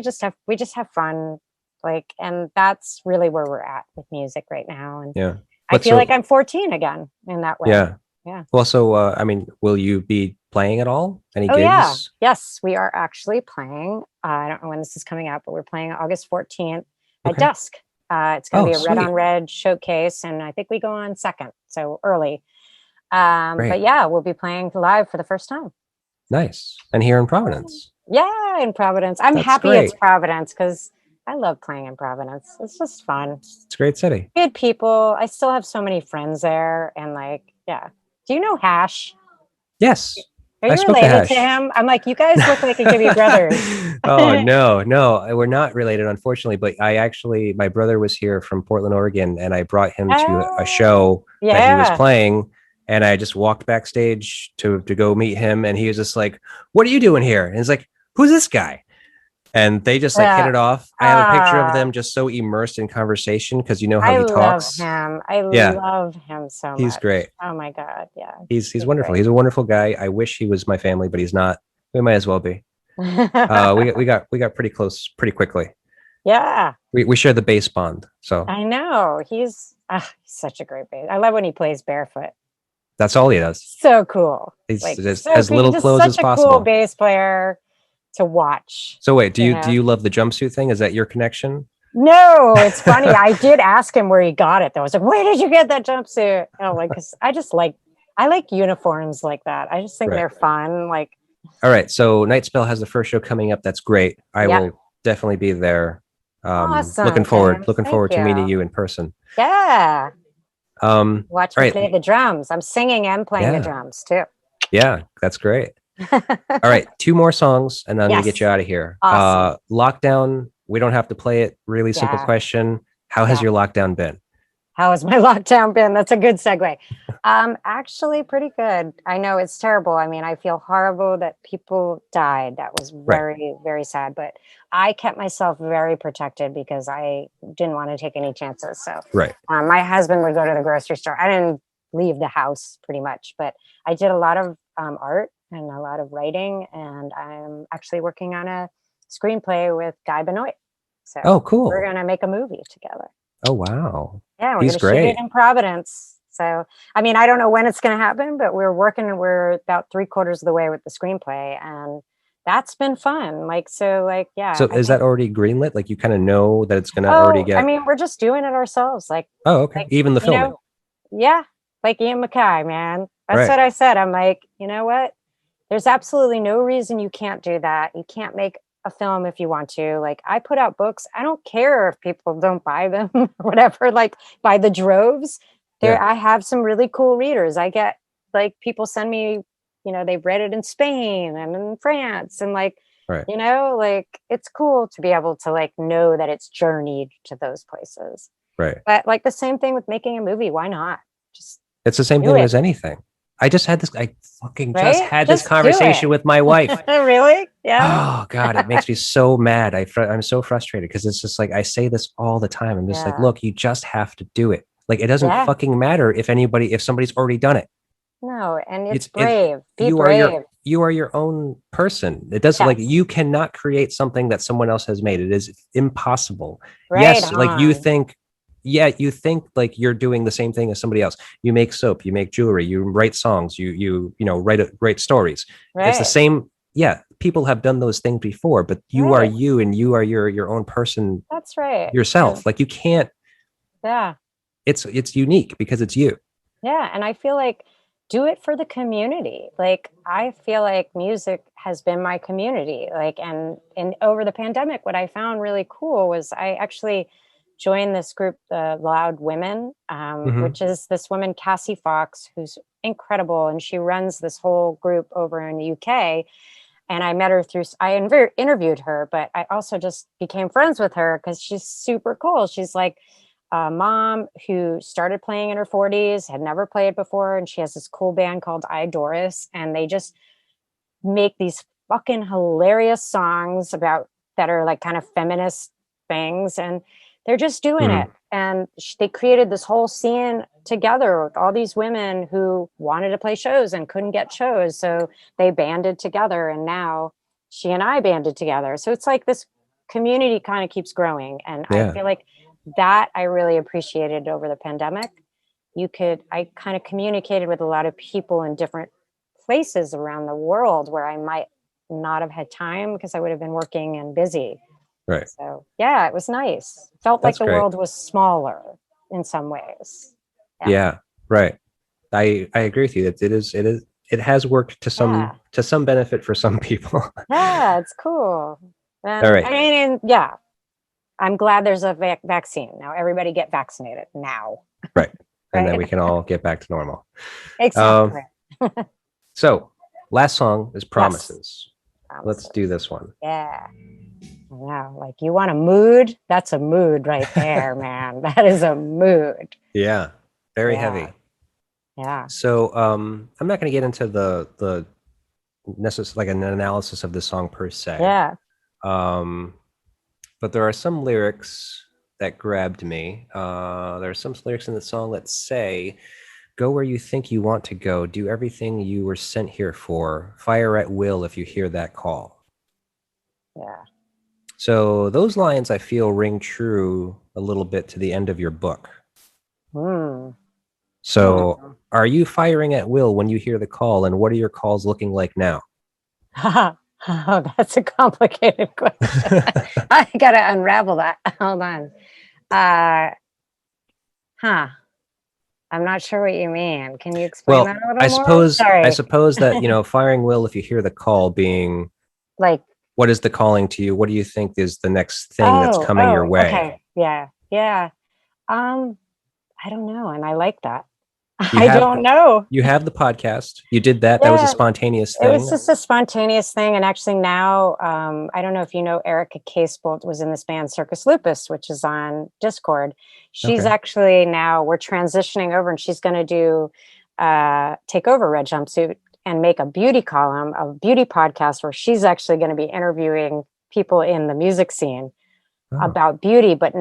we just have fun. Like, and that's really where we're at with music right now. And Yeah. I But feel like I'm 14 again in that way. yeah. Yeah. Well, so I mean, will you be playing at all? Any Oh, yeah. gigs? Yes, we are actually playing. I don't know when this is coming out, but we're playing August 14th at Okay. dusk. It's going to Oh, be a Red on sweet. Red showcase. And I think we go on 2nd, so early. Great. But yeah, we'll be playing live for the first time. Nice. And here in Providence. Yeah, in Providence. I'm That's happy it's great. Providence because I love playing in Providence. It's just fun. It's a great city. Good people. I still have so many friends there. And like, yeah. Do you know Hash? Yes. Are I you spoke to related to Hash. him? I'm like, you guys look like you could be brothers. Oh, no, we're not related, unfortunately. But my brother was here from Portland, Oregon, and I brought him to a show that he was Yeah. playing. And I just walked backstage to go meet him. And he was just like, "What are you doing here?" And he's like, "Who's this guy?" And they just like hit it off. I have a picture of them just so immersed in conversation because you know how I he love talks. him. I Yeah. love him so much. He's great. Oh my God. Yeah. He's wonderful. great. He's a wonderful guy. I wish he was my family, but he's not. We might as well be. We got pretty close pretty quickly. Yeah. We share the bass bond. So I know. He's such a great bass. I love when he plays barefoot. that's all he does. So cool. He's Like just so as cool. little He's just clothes as such a possible. cool bass player to watch. So wait, do Yeah. you love the jumpsuit thing? Is that your connection? No, it's funny. I did ask him where he got it though. I was like, where did you get that jumpsuit? And I'm like, 'cause I like uniforms like that. I just think Right. they're fun. Like, All right. So Nightspell has the first show coming up. That's great. I Yeah. will definitely be there. Awesome, Looking forward James. Thank to meeting you. you in person. yeah. Watch me Right. play the drums. I'm singing and playing the Yeah. drums too. Yeah, that's great. All right, 2 more songs and I'm gonna get Yes. you out of here. Awesome. Lockdown, we don't have to play it. Really simple Yeah. question. How has Yeah. your lockdown been? How has my lockdown been? That's a good segue. Actually pretty good. I know it's terrible. I mean, I feel horrible that people died. That was very, very sad. But I kept myself very protected because I didn't want to take any chances. So Right. my husband would go to the grocery store. I didn't leave the house pretty much, but I did a lot of art and a lot of writing. And I'm actually working on a screenplay with Guy Benoit. So Oh, cool. we're going to make a movie together. Oh, wow. Yeah, we're He's going to shoot great. it in Providence. So, I mean, I don't know when it's going to happen, but we're about 3/4 of the way with the screenplay, and that's been fun. Yeah. So is that already greenlit? Like you kind of know that it's gonna already get. I mean, we're just doing it ourselves. Oh, okay. Even the filming. Yeah, like Ian MacKay, man. That's Right. what I said. I'm like, you know what? There's absolutely no reason you can't do that. You can't make a film if you want to. Like, I put out books. I don't care if people don't buy them or whatever, like by the droves. I have some really cool readers. I get like people send me, they've read it in Spain and in France and like, Right. like it's cool to be able to like know that it's journeyed to those places. Right. But like the same thing with making a movie. Why not? Just It's the same do thing it. as anything. I just had this. I fucking Right? just had Just this do conversation it. with my wife. Really? Yeah. Oh God, it makes me so mad. I'm so frustrated because it's just like I say this all the time. I'm just like, Yeah. look, you just have to do it. Like it doesn't Yeah. fucking matter if somebody's already done it. No, and it's It- brave. Be you brave. are your own person. It doesn't like Yes. you cannot create something that someone else has made. It is impossible. Right Yes, like you on. think like you're doing the same thing as somebody else. You make soap, you make jewelry, you write songs, you write stories. Right. It's the same. Yeah, people have done those things before, but you are Right. you and you are your own person That's right. yourself. Like you can't. Yeah. it's unique because it's you. Yeah, and I feel like do it for the community. Like I feel like music has been my community. Like and over the pandemic, what I found really cool was I actually joined this group, the Loud Women, Hmm. which is this woman Cassie Fox, who's incredible, and she runs this whole group over in the UK. And I met her through, interviewed her, but I also just became friends with her because she's super cool. She's like a mom who started playing in her 40s, had never played before, and she has this cool band called I Doris, and they just make these fucking hilarious songs about that are like kind of feminist things, and they're just doing Hmm. it. And they created this whole scene together with all these women who wanted to play shows and couldn't get shows, so they banded together, and now she and I banded together. So it's like this community kind of keeps growing, and I Yeah. feel like that I really appreciated over the pandemic. I kind of communicated with a lot of people in different places around the world where I might not have had time because I would have been working and busy. Right. So yeah, it was nice. Felt like That's the great. world was smaller in some ways. Yeah. Yeah. Right. I agree with you. It has worked Yeah. to some benefit for some people. Yeah, it's cool. All And right. I mean, and yeah, I'm glad there's a vaccine. Now everybody get vaccinated now, Right. And then right? we can all get back to normal. Um, Exactly. so last song is Yes. Promises. Let's do this one. Yeah. Wow. Like you want a mood? That's a mood right there, man. That is a mood. Yeah. Very Yeah. heavy. Yeah. So I'm not going to get into the necessary like an analysis of the song per se. Yeah. Um, but there are some lyrics that grabbed me. There are some lyrics in the song that say, "Go where you think you want to go. Do everything you were sent here for. Fire at will if you hear that call." Yeah. So those lines I feel ring true a little bit to the end of your book. Hmm. So are you firing at will when you hear the call, and what are your calls looking like now? Oh, that's a complicated question. I gotta unravel that. Hold on. Uh, huh. I'm not sure what you mean. Can you explain that Well, a little more? I Sorry. suppose that, firing will if you hear the call being Like, what is the calling to you? What do you think is the next thing that's oh, coming your oh, way? okay. Yeah. Yeah. Um, I don't know. And I like that. You I have don't know. you have the podcast. You did that. That was a Yeah. spontaneous It thing. was just a spontaneous thing. And actually now, I don't know if you know, Erica Casebolt was in this band Circus Lupus, which is on Discord. She's Okay. actually now, we're transitioning over and she's going to do take over Red Jumpsuit and make a beauty column, a beauty podcast where she's actually going to be interviewing people in the music scene Oh, about beauty, but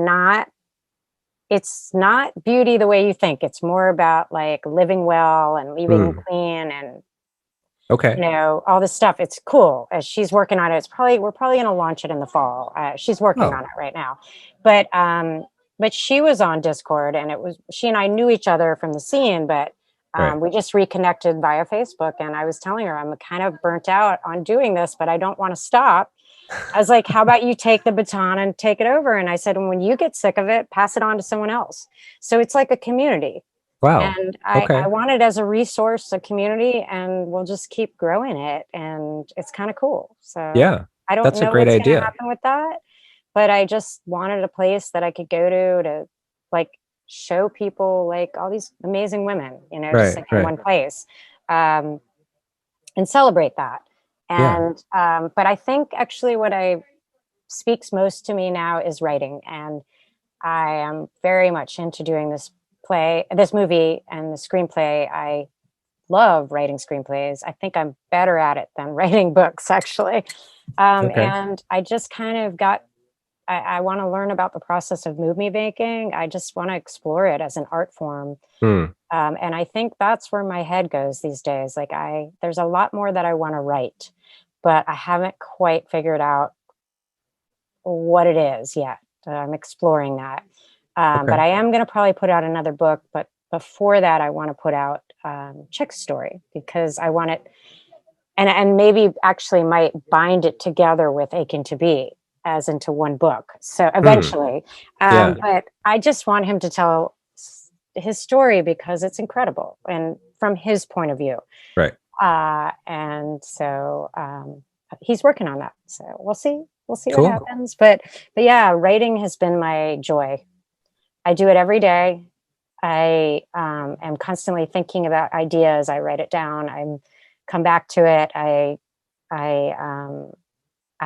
it's not beauty the way you think. It's more about like living well and leaving clean and okay. all this stuff. It's cool. As she's working on it, we're probably going to launch it in the fall. She's working on Oh, it right now, but she was on Discord, and she and I knew each other from the scene, but right. we just reconnected via Facebook, and I was telling her I'm kind of burnt out on doing this, but I don't want to stop. I was like, how about you take the baton and take it over? And I said, when you get sick of it, pass it on to someone else. So it's like a community. Wow. And I Okay. want it as a resource, a community, and we'll just keep growing it. And it's kind of cool. So Yeah. I don't That's a know great what's going to idea. happen with that, but I just wanted a place that I could go to like show people like all these amazing women, just Right. like in Right. one place, um, and celebrate that. Yeah. And but I think actually what I speaks most to me now is writing, and I am very much into doing this movie and the screenplay. I love writing screenplays. I think I'm better at it than writing books, actually. Okay. And I just kind of I want to learn about the process of movie making. I just want to explore it as an art form. Hmm. And I think that's where my head goes these days. Like there's a lot more that I want to write, but I haven't quite figured out what it is yet. I'm exploring that. But Okay. I am going to probably put out another book. But before that, I want to put out Chick's story because I want it, and maybe actually might bind it together with Aching to Be as into one book. So eventually, Yeah. but I just want him to tell his story because it's incredible and from his point of view. Right. And so he's working on that. So we'll see Cool. what happens. But yeah, writing has been my joy. I do it every day. I am constantly thinking about ideas. I write it down. I come back to it. I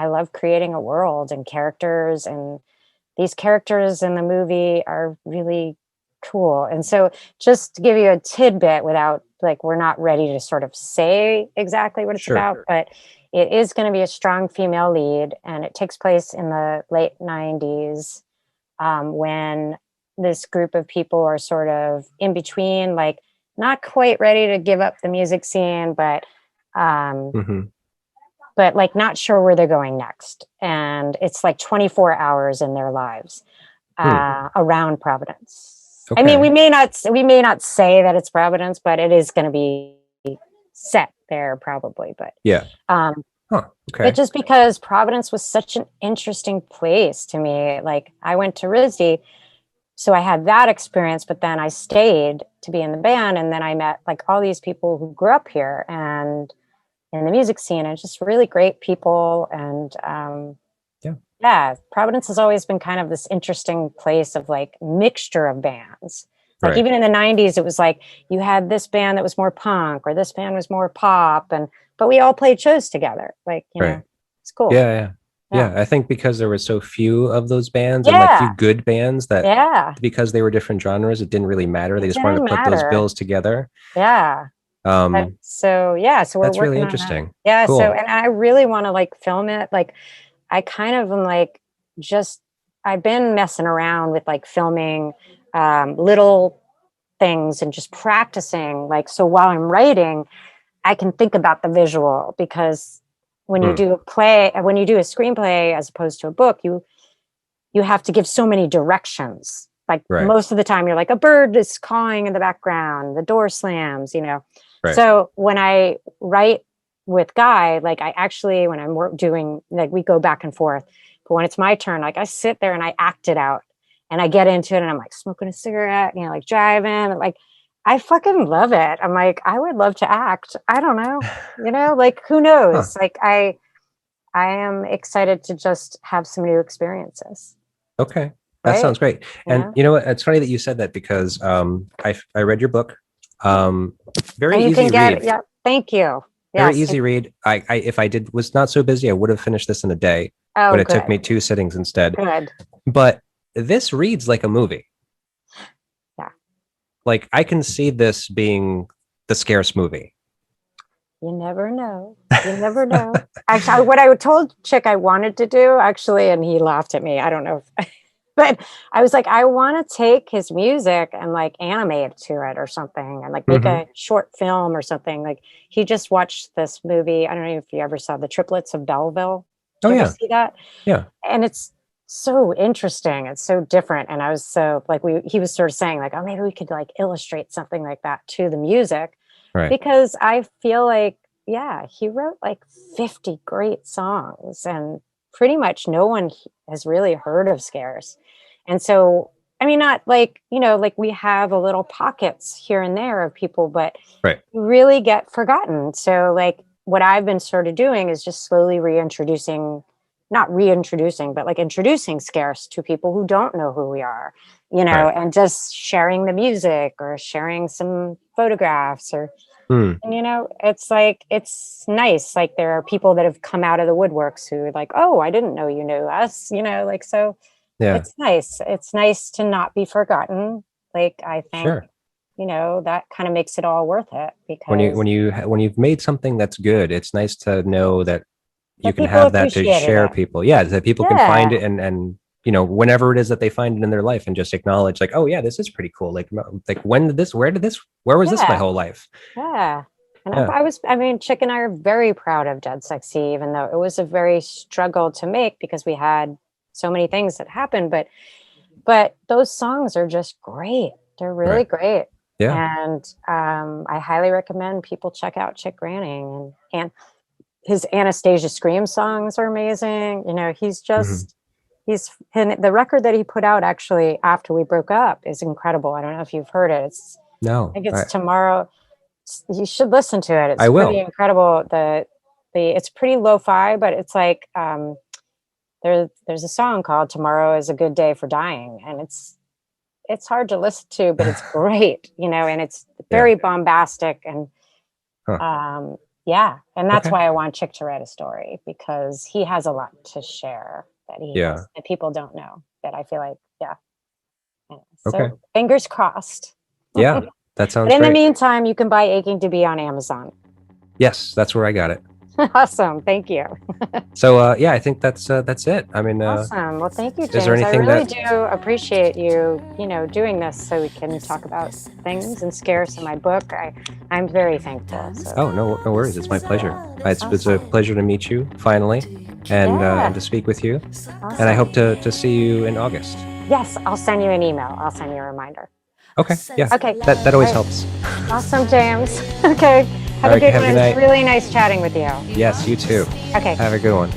love creating a world and characters, and these characters in the movie are really cool. And so just to give you a tidbit without like, we're not ready to sort of say exactly what it's about, but it is going to be a strong female lead, and it takes place in the late 90s when this group of people are sort of in between, like not quite ready to give up the music scene, but but like not sure where they're going next. And it's like 24 hours in their lives around Providence. Okay. I mean, we may not say that it's Providence, but it is going to be set there probably. But yeah. Okay. But just because Providence was such an interesting place to me, like I went to RISD, so I had that experience, but then I stayed to be in the band, and then I met like all these people who grew up here and in the music scene, and just really great people. And yeah, Providence has always been kind of this interesting place of like mixture of bands. Like even in the 90s, it was like you had this band that was more punk, or this band was more pop, but we all played shows together. Like, you know, it's cool. Yeah. I think because there were so few of those bands and like few good bands that because they were different genres, it didn't really matter. They just wanted to put those bills together. Yeah. So we're that's really working interesting. on that. Yeah. Cool. So, and I really want to like film it. Like I kind of am like, I've been messing around with like filming little things and just practicing. Like, so while I'm writing, I can think about the visual, because when you do a screenplay as opposed to a book, you have to give so many directions. Like most of the time you're like, a bird is cawing in the background, the door slams, you know? So when I write with Guy, like I actually, when I'm doing, like we go back and forth, but when it's my turn, like I sit there and I act it out and I get into it and I'm like smoking a cigarette, you know, like driving, like I fucking love it. I'm like, I would love to act. I don't know, you know, like who knows? Like I am excited to just have some new experiences. Okay. That sounds great. And you know what? It's funny that you said that, because I read your book. Very easy read. Yeah. Thank you. Very easy read. I if I was not so busy, I would have finished this in a day, but it took me 2 sittings instead. Good. But this reads like a movie. Yeah. Like I can see this being the Scarce movie. You never know. You never know. Actually, what I told Chick I wanted to do, actually, and he laughed at me. I don't know if but I was like, I want to take his music and like animate to it or something, and like make a short film or something. Like he just watched this movie. I don't know if you ever saw The Triplets of Belleville. Did you ever see that? Yeah. And it's so interesting. It's so different. And I was so like, he was sort of saying like, oh, maybe we could like illustrate something like that to the music. Because I feel like, he wrote like 50 great songs, and pretty much no one has really heard of Scarce. And so, I mean, not like, you know, like we have a little pockets here and there of people, but really get forgotten. So like what I've been sort of doing is just slowly not reintroducing, but like introducing Scarce to people who don't know who we are, you know, and just sharing the music or sharing some photographs or, and, you know, it's like, it's nice. Like there are people that have come out of the woodworks who are like, oh, I didn't know you knew us, you know, like, so it's nice. It's nice to not be forgotten. Like, I think, you know, that kind of makes it all worth it, because when you've made something that's good, it's nice to know that you can have that to share people. Yeah. That people can find it and, you know, whenever it is that they find it in their life, and just acknowledge like, oh yeah, this is pretty cool. Like where was this my whole life? Yeah. And Chick and I are very proud of Dead Sexy, even though it was a very struggle to make because we had so many things that happened, but those songs are just great. They're really great. Yeah. And I highly recommend people check out Chick Granning, and his Anastasia Scream songs are amazing. You know, he's just, the record that he put out actually after we broke up is incredible. I don't know if you've heard it. No. I think it's Tomorrow. You should listen to it. It's I will. pretty incredible. It's pretty lo-fi, but it's like there's a song called "Tomorrow is a Good Day for Dying," and it's hard to listen to, but it's great, and it's very bombastic and and that's why I want Chick to write a story, because he has a lot to share that that people don't know, that I feel like so fingers crossed. Yeah, that sounds But in great. the meantime, you can buy Aching to Be on Amazon. Yes, that's where I got it. Awesome, thank you. So I think that's it. I mean, awesome. Well, thank you, James. Is there anything I really do appreciate you, doing this so we can talk about things and Scarce in my book. I'm very thankful. So. Oh, no worries. It's my pleasure. It's a pleasure to meet you finally, and to speak with you. Awesome. And I hope to see you in August. Yes, I'll send you an email. I'll send you a reminder. Okay. Yeah. Okay. That always helps. Awesome, James. Okay. Have a good one. It was really nice chatting with you. Yes, you too. Okay. Have a good one.